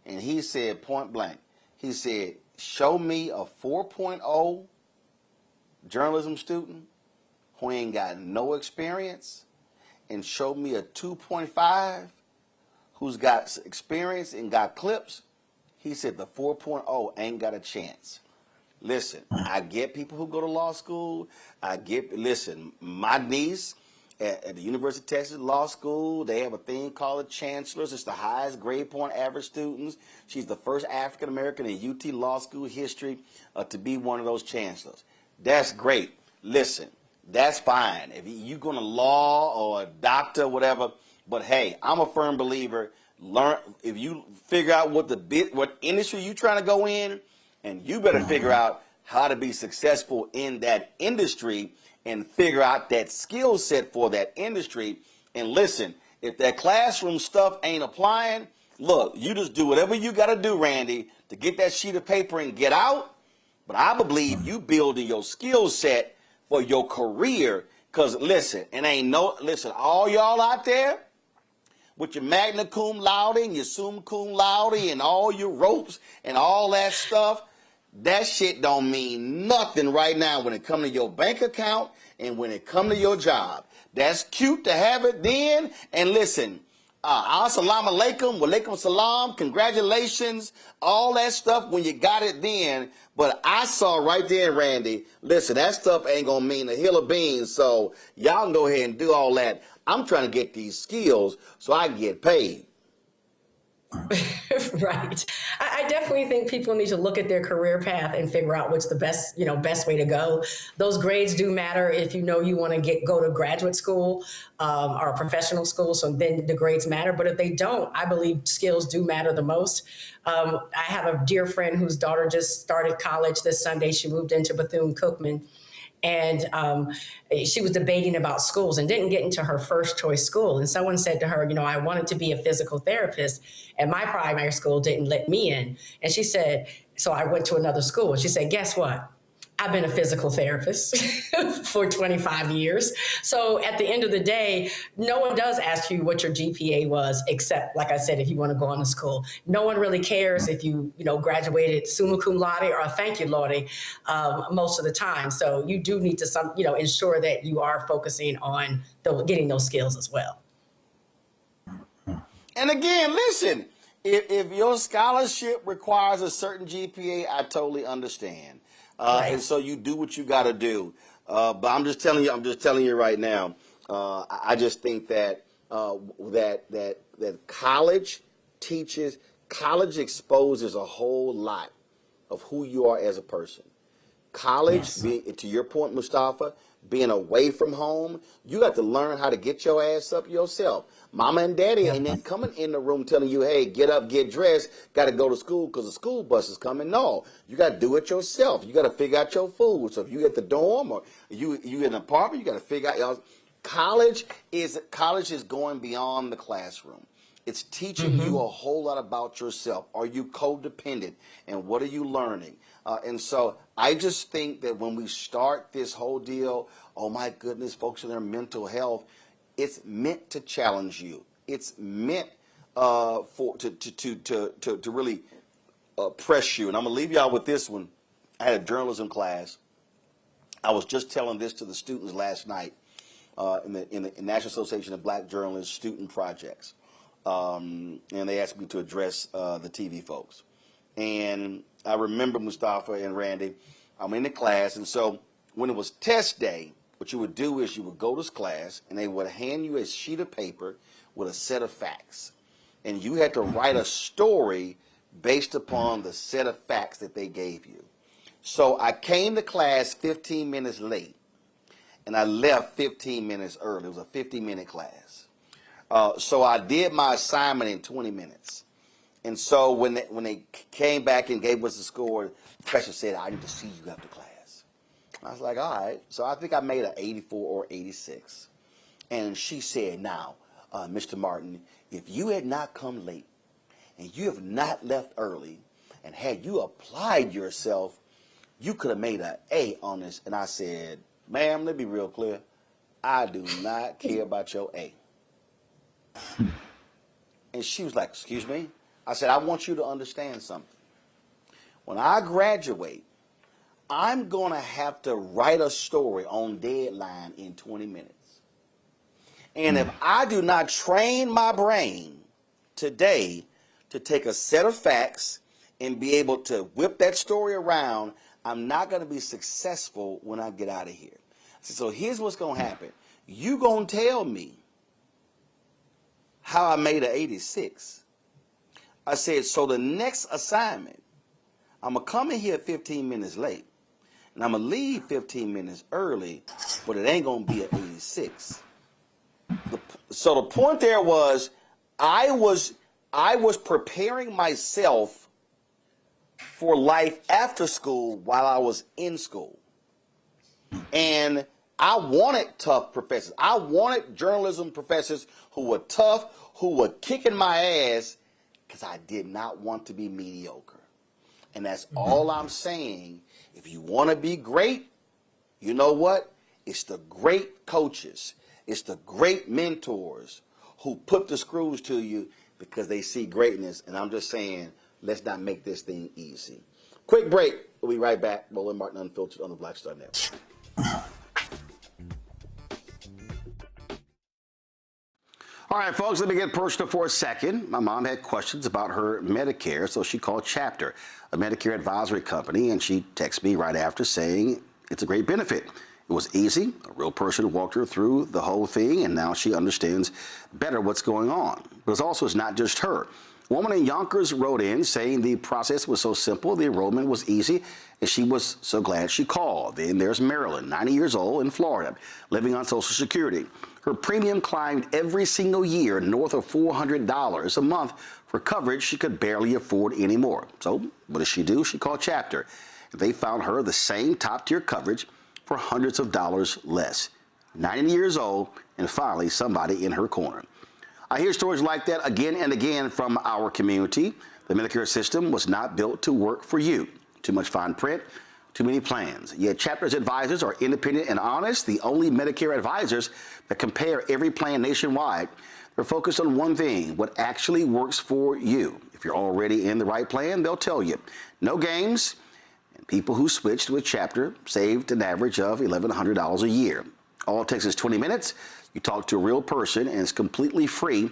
And he said point blank, he said, show me a 4.0 journalism student who ain't got no experience, and show me a 2.5 who's got experience and got clips. He said the 4.0 ain't got a chance. Listen, I get people who go to law school. Listen, my niece at the University of Texas Law School, they have a thing called the chancellors. It's the highest grade point average students. She's the first African-American in UT Law School history to be one of those chancellors. That's great. Listen, that's fine. If you're going to law or a doctor, whatever, but hey, I'm a firm believer. Learn, if you figure out what industry you're trying to go in, and you better figure out how to be successful in that industry and figure out that skill set for that industry. And listen, if that classroom stuff ain't applying, look, you just do whatever you got to do, Randy, to get that sheet of paper and get out. But I believe you building your skill set for your career. Because listen, listen, all y'all out there with your magna cum laude and your summa cum laude and all your ropes and all that stuff, that shit don't mean nothing right now when it comes to your bank account and when it comes to your job. That's cute to have it then. And listen, assalamu alaikum, walaikum salam, congratulations, all that stuff when you got it then. But I saw right there, Randy, listen, that stuff ain't going to mean a hill of beans. So y'all can go ahead and do all that. I'm trying to get these skills so I can get paid. Right. I definitely think people need to look at their career path and figure out what's the best way to go. Those grades do matter if you know you want to go to graduate school or professional school. So then the grades matter. But if they don't, I believe skills do matter the most. I have a dear friend whose daughter just started college this Sunday. She moved into Bethune-Cookman. And she was debating about schools and didn't get into her first choice school. And someone said to her, I wanted to be a physical therapist and my primary school didn't let me in. And she said, so I went to another school. And she said, guess what? I've been a physical therapist for 25 years. So at the end of the day, no one does ask you what your GPA was, except, like I said, if you want to go on to school. No one really cares if you graduated summa cum laude or thank you laude most of the time. So you do need to ensure that you are focusing on getting those skills as well. And again, listen, if your scholarship requires a certain GPA, I totally understand. Right. And so you do what you got to do. But I'm just telling you right now, I just think that that college exposes a whole lot of who you are as a person. College, to your point, Mustafa, being away from home, you got to learn how to get your ass up yourself. Mama and daddy ain't then coming in the room telling you, hey, get up, get dressed, got to go to school because the school bus is coming. No, you got to do it yourself. You got to figure out your food. So if you at the dorm or you in an apartment, you got to figure out. College is going beyond the classroom. It's teaching you a whole lot about yourself. Are you codependent? And what are you learning? And so I just think that when we start this whole deal, oh my goodness, folks in their mental health, it's meant to challenge you. It's meant to really press you. And I'm gonna leave y'all with this one. I had a journalism class. I was just telling this to the students last night in the National Association of Black Journalists Student Projects, and they asked me to address the TV folks. And I remember, Mustafa and Randy, I'm in the class, and so when it was test day, what you would do is you would go to class, and they would hand you a sheet of paper with a set of facts. And you had to write a story based upon the set of facts that they gave you. So I came to class 15 minutes late, and I left 15 minutes early. It was a 50-minute class. So I did my assignment in 20 minutes. And so when they came back and gave us the score, the professor said, I need to see you after class. I was like, all right. So I think I made an 84 or 86. And she said, now, Mr. Martin, if you had not come late and you have not left early and had you applied yourself, you could have made an A on this. And I said, ma'am, let me be real clear. I do not care about your A. And she was like, excuse me? I said, I want you to understand something. When I graduate, I'm going to have to write a story on deadline in 20 minutes. And if I do not train my brain today to take a set of facts and be able to whip that story around, I'm not going to be successful when I get out of here. So here's what's going to happen. You going to tell me how I made an 86. I said, so the next assignment, I'm going to come in here 15 minutes late, and I'm going to leave 15 minutes early, but it ain't going to be an 86. So the point there was, I was preparing myself for life after school while I was in school. And I wanted tough professors. I wanted journalism professors who were tough, who were kicking my ass, because I did not want to be mediocre. And that's all I'm saying. If you want to be great, you know what? It's the great coaches. It's the great mentors who put the screws to you because they see greatness. And I'm just saying, let's not make this thing easy. Quick break. We'll be right back. Roland Martin Unfiltered on the Black Star Network. All right, folks, let me get personal for a second. My mom had questions about her Medicare, so she called Chapter, a Medicare advisory company, and she texted me right after saying it's a great benefit. It was easy. A real person walked her through the whole thing, and now she understands better what's going on. But it's not just her. A woman in Yonkers wrote in saying the process was so simple, the enrollment was easy, and she was so glad she called. Then there's Marilyn, 90 years old, in Florida, living on Social Security. Her premium climbed every single year north of $400 a month for coverage she could barely afford anymore. So what does she do? She called Chapter. They found her the same top-tier coverage for hundreds of dollars less. 90 years old, and finally somebody in her corner. I hear stories like that again and again from our community. The Medicare system was not built to work for you. Too much fine print, too many plans. Yet Chapter's advisors are independent and honest, the only Medicare advisors that compare every plan nationwide. They're focused on one thing, what actually works for you. If you're already in the right plan, they'll tell you. No games, and people who switched with Chapter saved an average of $1,100 a year. All it takes is 20 minutes. You talk to a real person, and it's completely free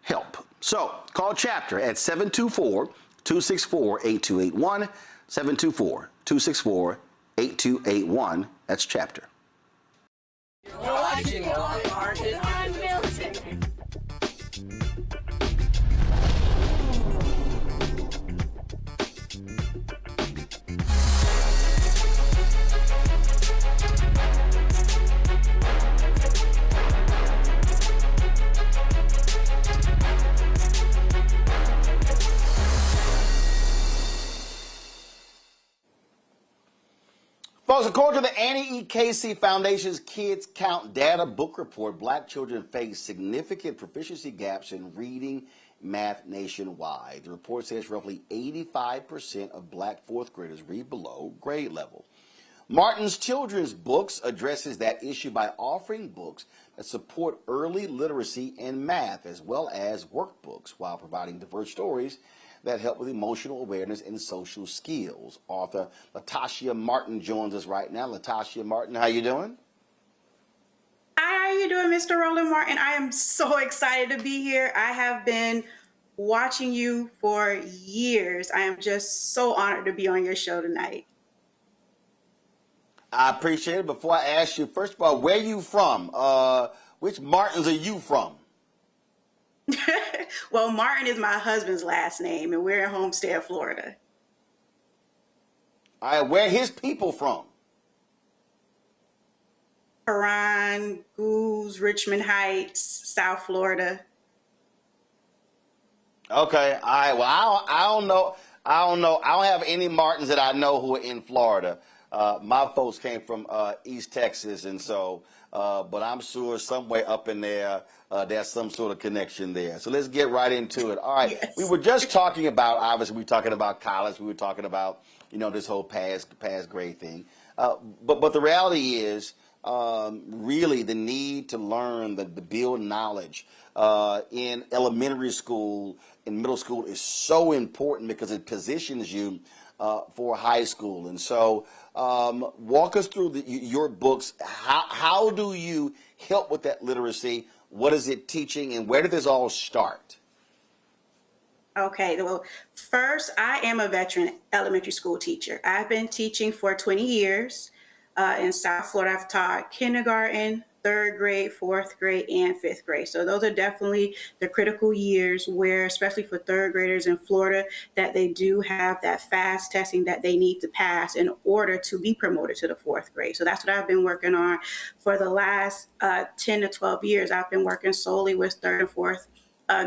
help. So call Chapter at 724-264-8281, 724-264-8281. That's Chapter. You're watching Roland Martin Unfiltered. Folks, according to the Annie E. Casey Foundation's Kids Count Data Book Report, black children face significant proficiency gaps in reading, math nationwide. The report says roughly 85% of black fourth graders read below grade level. Martin's children's books addresses that issue by offering books that support early literacy in math as well as workbooks while providing diverse stories that help with emotional awareness and social skills. Author Latasha Martin joins us right now. Latasha Martin, how you doing? Hi, how are you doing, Mr. Roland Martin? I am so excited to be here. I have been watching you for years. I am just so honored to be on your show tonight. I appreciate it. Before I ask you, first of all, where are you from? Which Martins are you from? Well, Martin is my husband's last name, and we're in Homestead, Florida. All right, where are his people from? Paran, Goose, Richmond Heights, South Florida. Okay, all right. Well, I don't know. I don't have any Martins that I know who are in Florida. My folks came from East Texas, and so, but I'm sure somewhere up in there, there's some sort of connection there. So let's get right into it. All right. Yes. We were just talking about, obviously, we were talking about college. We were talking about, this whole pass grade thing. But the reality is, really the need to learn, the build knowledge in elementary school, in middle school is so important because it positions you for high school. And so walk us through your books. How do you help with that literacy? What is it teaching, and where did this all start? Okay, well, first, I am a veteran elementary school teacher. I've been teaching for 20 years in South Florida. I've taught kindergarten, third grade, fourth grade, and fifth grade. So those are definitely the critical years where, especially for third graders in Florida, that they do have that fast testing that they need to pass in order to be promoted to the fourth grade. So that's what I've been working on for the last 10 to 12 years. I've been working solely with third and fourth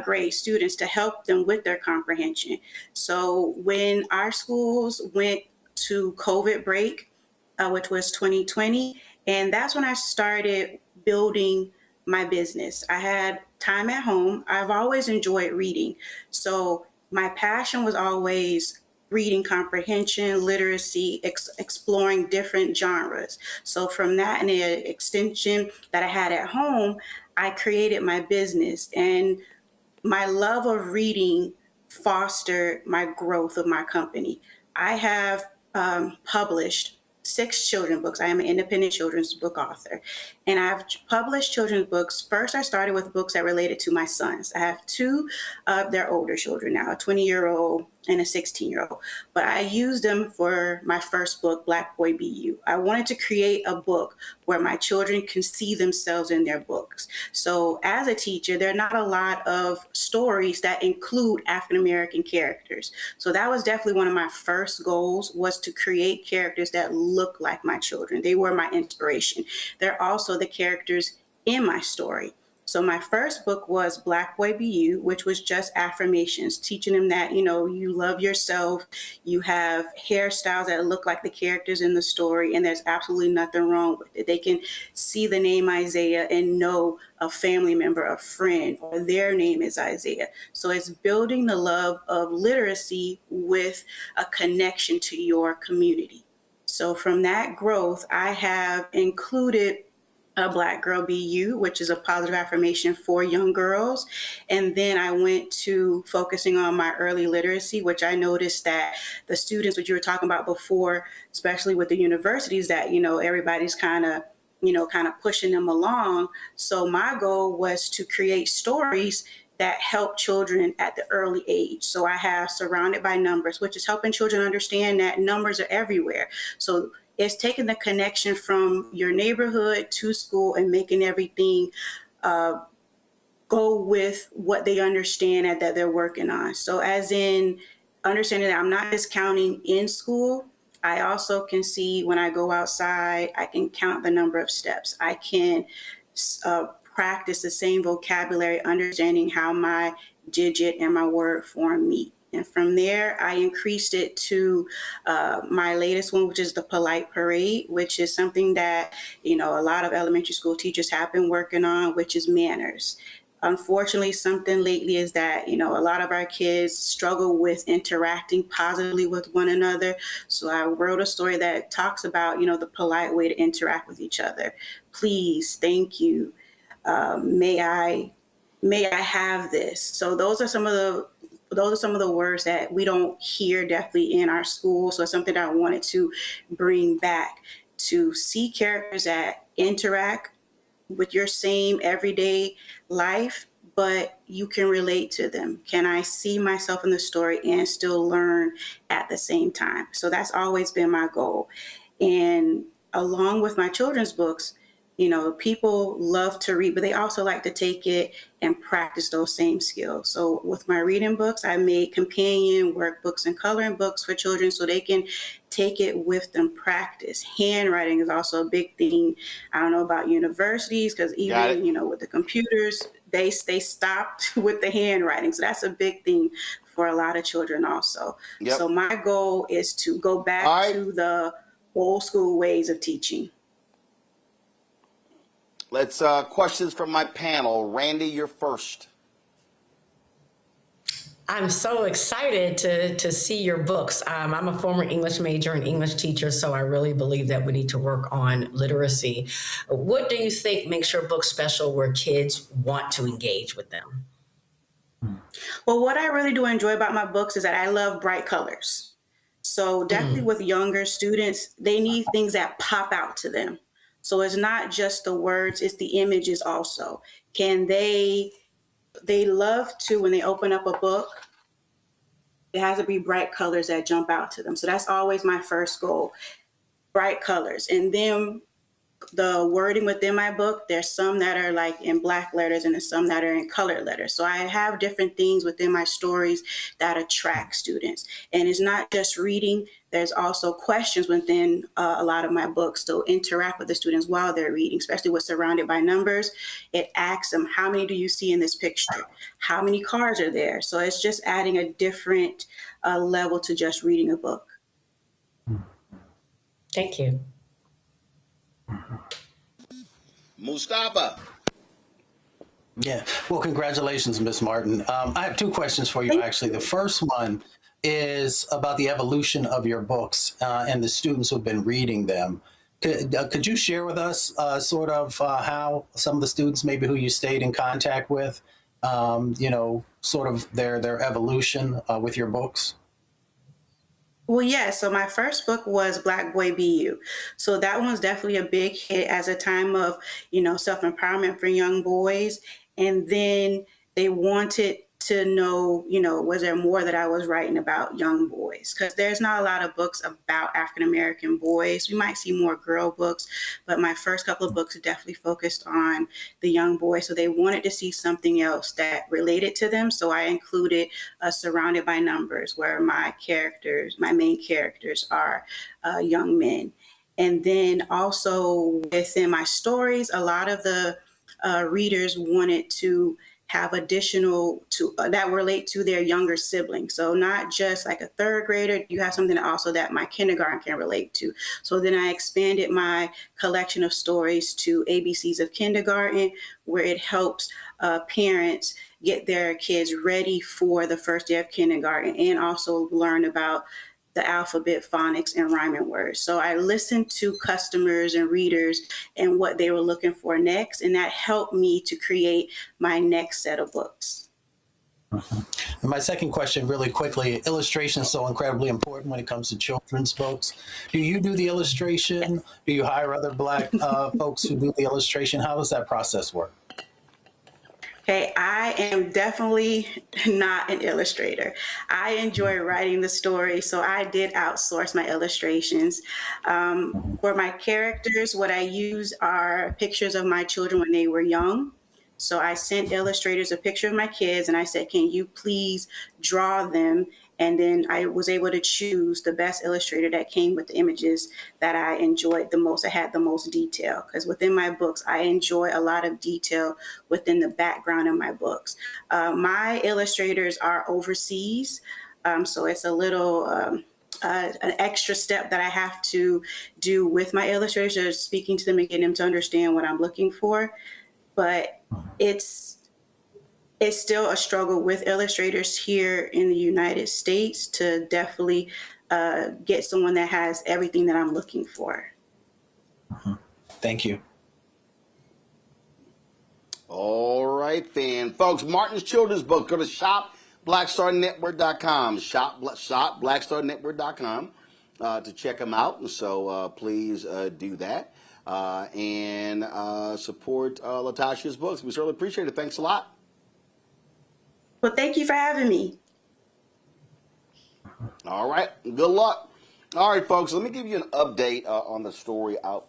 grade students to help them with their comprehension. So when our schools went to COVID break, which was 2020, and that's when I started building my business. I had time at home. I've always enjoyed reading. So my passion was always reading comprehension, literacy, exploring different genres. So from that and the extension that I had at home, I created my business, and my love of reading fostered my growth of my company. I have published 6 children's books. I am an independent children's book author, and I've published children's books. First, I started with books that related to my sons. I have 2 of their older children now, a 20-year-old and a 16-year-old. But I used them for my first book, Black Boy Be You. I wanted to create a book where my children can see themselves in their books. So as a teacher, there are not a lot of stories that include African-American characters. So that was definitely one of my first goals, was to create characters that look like my children. They were my inspiration. They're also the characters in my story. So my first book was Black Boy Be You, which was just affirmations, teaching them that, you know, you love yourself, you have hairstyles that look like the characters in the story, and there's absolutely nothing wrong with it. They can see the name Isaiah and know a family member, a friend, or their name is Isaiah. So it's building the love of literacy with a connection to your community. So from that growth, I have included a Black Girl Be You, which is a positive affirmation for young girls. And then I went to focusing on my early literacy, which I noticed that the students, which you were talking about before, especially with the universities, that, you know, everybody's kind of pushing them along. So my goal was to create stories that help children at the early age. So I have Surrounded by Numbers, which is helping children understand that numbers are everywhere. So it's taking the connection from your neighborhood to school and making everything go with what they understand that they're working on. So as in understanding that I'm not just counting in school, I also can see when I go outside, I can count the number of steps. I can practice the same vocabulary, understanding how my digit and my word form meet. And from there, I increased it to my latest one, which is the Polite Parade, which is something that, you know, a lot of elementary school teachers have been working on, which is manners. Unfortunately, something lately is that, you know, a lot of our kids struggle with interacting positively with one another. So I wrote a story that talks about, you know, the polite way to interact with each other. Please, thank you. May I have this? So those are some of the words that we don't hear definitely in our school. So it's something that I wanted to bring back, to see characters that interact with your same everyday life, but you can relate to them. Can I see myself in the story and still learn at the same time? So that's always been my goal. And along with my children's books, you know, people love to read, but they also like to take it and practice those same skills. So with my reading books, I made companion workbooks and coloring books for children so they can take it with them, practice. Handwriting is also a big thing. I don't know about universities, because even, you know, with the computers, they stopped with the handwriting. So that's a big thing for a lot of children also. Yep. So my goal is to go back to the old school ways of teaching. Let's questions from my panel. Randy, you're first. I'm so excited to see your books. I'm a former English major and English teacher, so I really believe that we need to work on literacy. What do you think makes your book special where kids want to engage with them? Well, what I really do enjoy about my books is that I love bright colors. So definitely with younger students, they need things that pop out to them. So it's not just the words, it's the images also. Can they love to, when they open up a book, it has to be bright colors that jump out to them. So that's always my first goal, bright colors. And then the wording within my book, there's some that are like in black letters and there's some that are in colored letters. So I have different things within my stories that attract students. And it's not just reading, there's also questions within a lot of my books to interact with the students while they're reading, especially with Surrounded by Numbers. It asks them, how many do you see in this picture? How many cars are there? So it's just adding a different level to just reading a book. Thank you. Mustafa. Yeah. Well, congratulations, Ms. Martin. I have two questions for you, actually. The first one, is about the evolution of your books and the students who've been reading them. Could you share with us sort of how some of the students maybe who you stayed in contact with, sort of their evolution with your books? Well, yeah. So my first book was Black Boy Be You. So that one's definitely a big hit as a time of, self-empowerment for young boys. And then they wanted to know, was there more that I was writing about young boys? Because there's not a lot of books about African-American boys. We might see more girl books, but my first couple of books definitely focused on the young boys. So they wanted to see something else that related to them. So I included Surrounded by Numbers, where my main characters are young men. And then also within my stories, a lot of the readers wanted to have additional that relate to their younger siblings. So not just like a third grader, you have something also that my kindergarten can relate to. So then I expanded my collection of stories to ABCs of Kindergarten, where it helps parents get their kids ready for the first day of kindergarten and also learn about the alphabet, phonics, and rhyming words. So I listened to customers and readers and what they were looking for next, and that helped me to create my next set of books. And my second question, really quickly, illustration is so incredibly important when it comes to children's books. Do you do the illustration? Do you hire other Black folks who do the illustration? How does that process work? Okay, I am definitely not an illustrator. I enjoy writing the story, so I did outsource my illustrations. For my characters, what I use are pictures of my children when they were young. So I sent illustrators a picture of my kids and I said, can you please draw them? And then I was able to choose the best illustrator that came with the images that I enjoyed the most. I had the most detail, because within my books, I enjoy a lot of detail within the background of my books. My illustrators are overseas, so it's a little an extra step that I have to do with my illustrators, speaking to them and getting them to understand what I'm looking for. But it's still a struggle with illustrators here in the United States to definitely get someone that has everything that I'm looking for. Thank you. All right, then. Folks, Martin's children's book, go to shopblackstarnetwork.com. Shop blackstarnetwork.com to check them out. And so please do that. And support Latasha's books. We certainly appreciate it. Thanks a lot. Well, thank you for having me. All right. Good luck. All right, folks, let me give you an update on the story out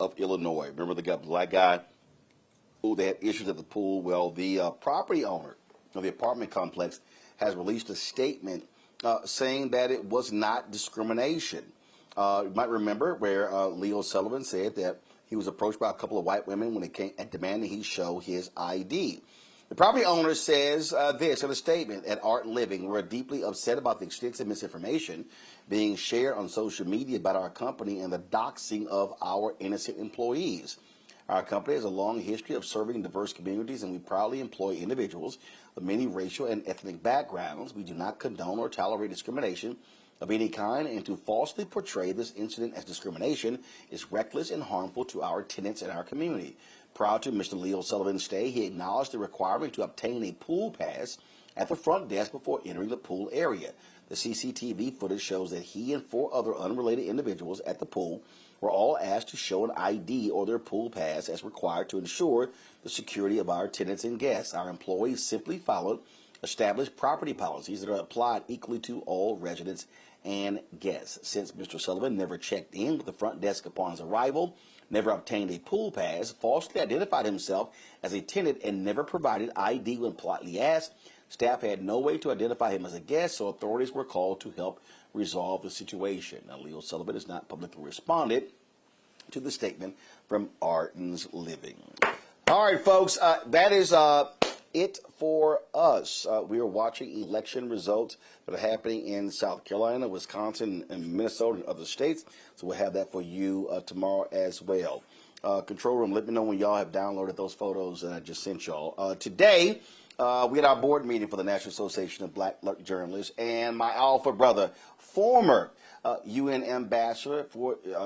of Illinois. Remember the black guy who they had issues at the pool? Well, the property owner of the apartment complex has released a statement saying that it was not discrimination. You might remember where Leo Sullivan said that he was approached by a couple of white women when they came and demanded he show his ID. The property owner says this in a statement at Art Living: "We're deeply upset about the extensive misinformation being shared on social media about our company and the doxing of our innocent employees. Our company has a long history of serving diverse communities, and we proudly employ individuals of many racial and ethnic backgrounds. We do not condone or tolerate discrimination of any kind, and to falsely portray this incident as discrimination is reckless and harmful to our tenants and our community." Prior to Mr. Leo Sullivan's stay, he acknowledged the requirement to obtain a pool pass at the front desk before entering the pool area. The CCTV footage shows that he and 4 other unrelated individuals at the pool were all asked to show an ID or their pool pass as required to ensure the security of our tenants and guests. Our employees simply followed established property policies that are applied equally to all residents and guests. Since Mr. Sullivan never checked in with the front desk upon his arrival, never obtained a pool pass, falsely identified himself as a tenant, and never provided ID when politely asked, staff had no way to identify him as a guest, so authorities were called to help resolve the situation. Now, Leo Sullivan has not publicly responded to the statement from Arden's Living. All right, folks, that is it for us. We are watching election results that are happening in South Carolina, Wisconsin, and Minnesota and other states. So we'll have that for you tomorrow as well. Control room, let me know when y'all have downloaded those photos that I just sent y'all. Today, we had our board meeting for the National Association of Black Journalists, and my alpha brother, former UN ambassador,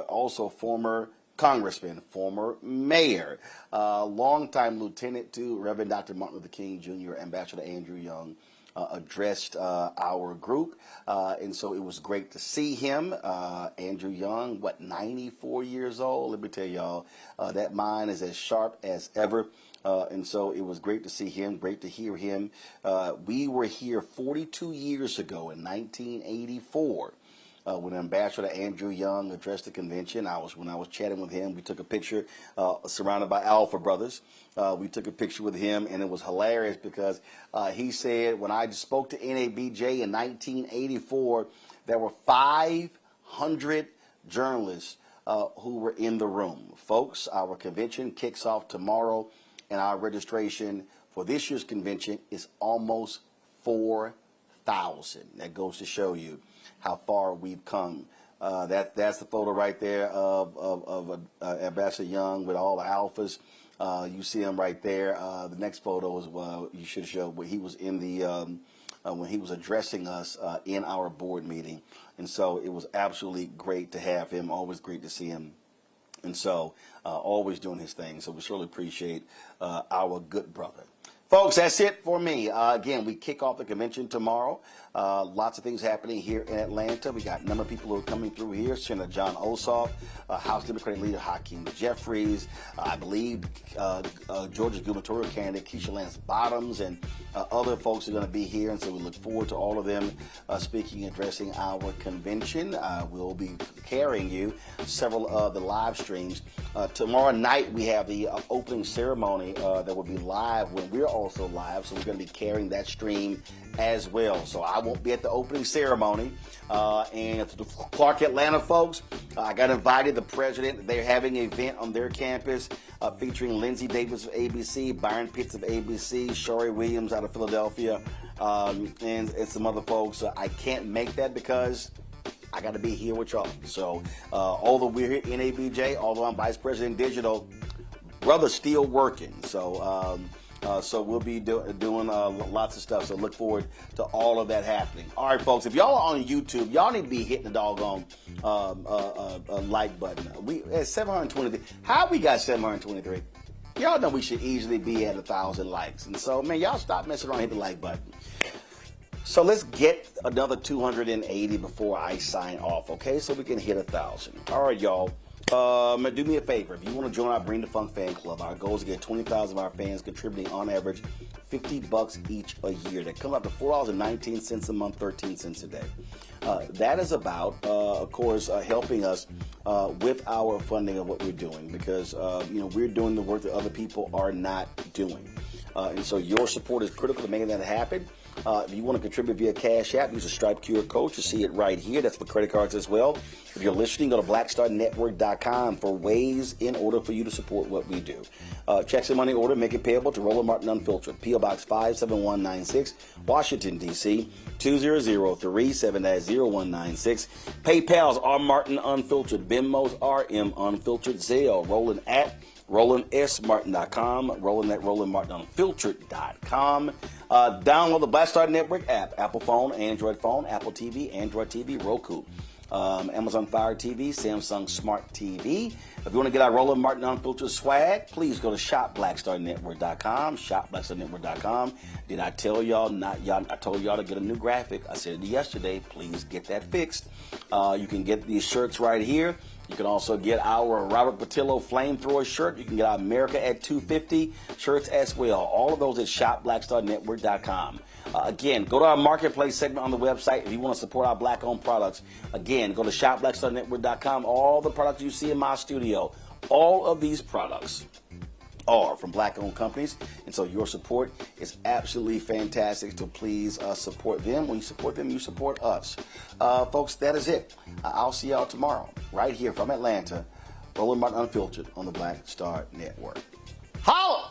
also former congressman, former mayor, longtime lieutenant to Reverend Dr. Martin Luther King Jr., Ambassador Andrew Young, addressed our group, and so it was great to see him. Andrew Young, 94 years old? Let me tell y'all, that mind is as sharp as ever. And so it was great to see him, great to hear him. We were here 42 years ago in 1984 when Ambassador Andrew Young addressed the convention. When I was chatting with him, we took a picture surrounded by Alpha Brothers. We took a picture with him, and it was hilarious because he said when I spoke to NABJ in 1984, there were 500 journalists who were in the room. Folks, our convention kicks off tomorrow, and our registration for this year's convention is almost 4,000. That goes to show you how far we've come. That's the photo right there of Ambassador Young with all the alphas. You see him right there. The next photo is you should show where he was in the when he was addressing us in our board meeting. And so it was absolutely great to have him. Always great to see him. And so always doing his thing. So we surely appreciate our good brother. Folks, that's it for me. Again, we kick off the convention tomorrow. Lots of things happening here in Atlanta. We got a number of people who are coming through here. Senator John Ossoff, House Democratic Leader Hakeem Jeffries, I believe Georgia's gubernatorial candidate Keisha Lance Bottoms, and other folks are going to be here. And so we look forward to all of them speaking and addressing our convention. We'll be carrying you several of the live streams. Tomorrow night, we have the opening ceremony that will be live when we're also live. So we're going to be carrying that stream as well. So I won't be at the opening ceremony. And to the Clark Atlanta folks, I got invited. The president, they're having an event on their campus featuring Lindsay Davis of ABC, Byron Pitts of ABC, Shari Williams out of Philadelphia, and some other folks. I can't make that because I got to be here with y'all. So although we're here in NABJ, although I'm Vice President Digital, brother's still working. So so we'll be doing lots of stuff. So look forward to all of that happening. All right, folks, if y'all are on YouTube, y'all need to be hitting the doggone like button. We at 723. How we got 723? Y'all know we should easily be at 1,000 likes. And so, man, y'all stop messing around and hit the like button. So let's get another 280 before I sign off, okay? So we can hit 1,000. All right, y'all. Do me a favor. If you want to join our Bring the Funk fan club, our goal is to get 20,000 of our fans contributing on average $50 each a year. That comes out to $4.19 a month, 13 cents a day. That is about, of course, helping us with our funding of what we're doing because, we're doing the work that other people are not doing. And so your support is critical to making that happen. If you want to contribute via Cash App, use a Stripe QR code. You see it right here. That's for credit cards as well. If you're listening, go to blackstarnetwork.com for ways in order for you to support what we do. Checks and money order, make it payable to Roland Martin Unfiltered, P.O. Box 57196, Washington, D.C., 20037-0196. PayPal's R. Martin Unfiltered, Venmo's RM Unfiltered, Zelle, Roland at RolandSMartin.com, Roland at RolandMartinUnfiltered.com. Download the Black Star Network app, Apple phone, Android phone, Apple TV, Android TV, Roku, Amazon Fire TV, Samsung Smart TV. If you want to get our Roland Martin Unfiltered swag, please go to shopblackstarnetwork.com, shopblackstarnetwork.com. Did I tell y'all, I told y'all to get a new graphic. I said it yesterday. Please get that fixed. You can get these shirts right here. You can also get our Robert Patillo Flamethrower shirt. You can get our America at 250 shirts as well. All of those at shopblackstarnetwork.com. Again, go to our marketplace segment on the website if you want to support our black-owned products. Again, go to shopblackstarnetwork.com. All the products you see in my studio, all of these products are from black-owned companies, and so your support is absolutely fantastic. So please support them. When you support them, you support us. Folks, that is it. I'll see y'all tomorrow, right here from Atlanta, Roland Martin Unfiltered on the Black Star Network. Holla!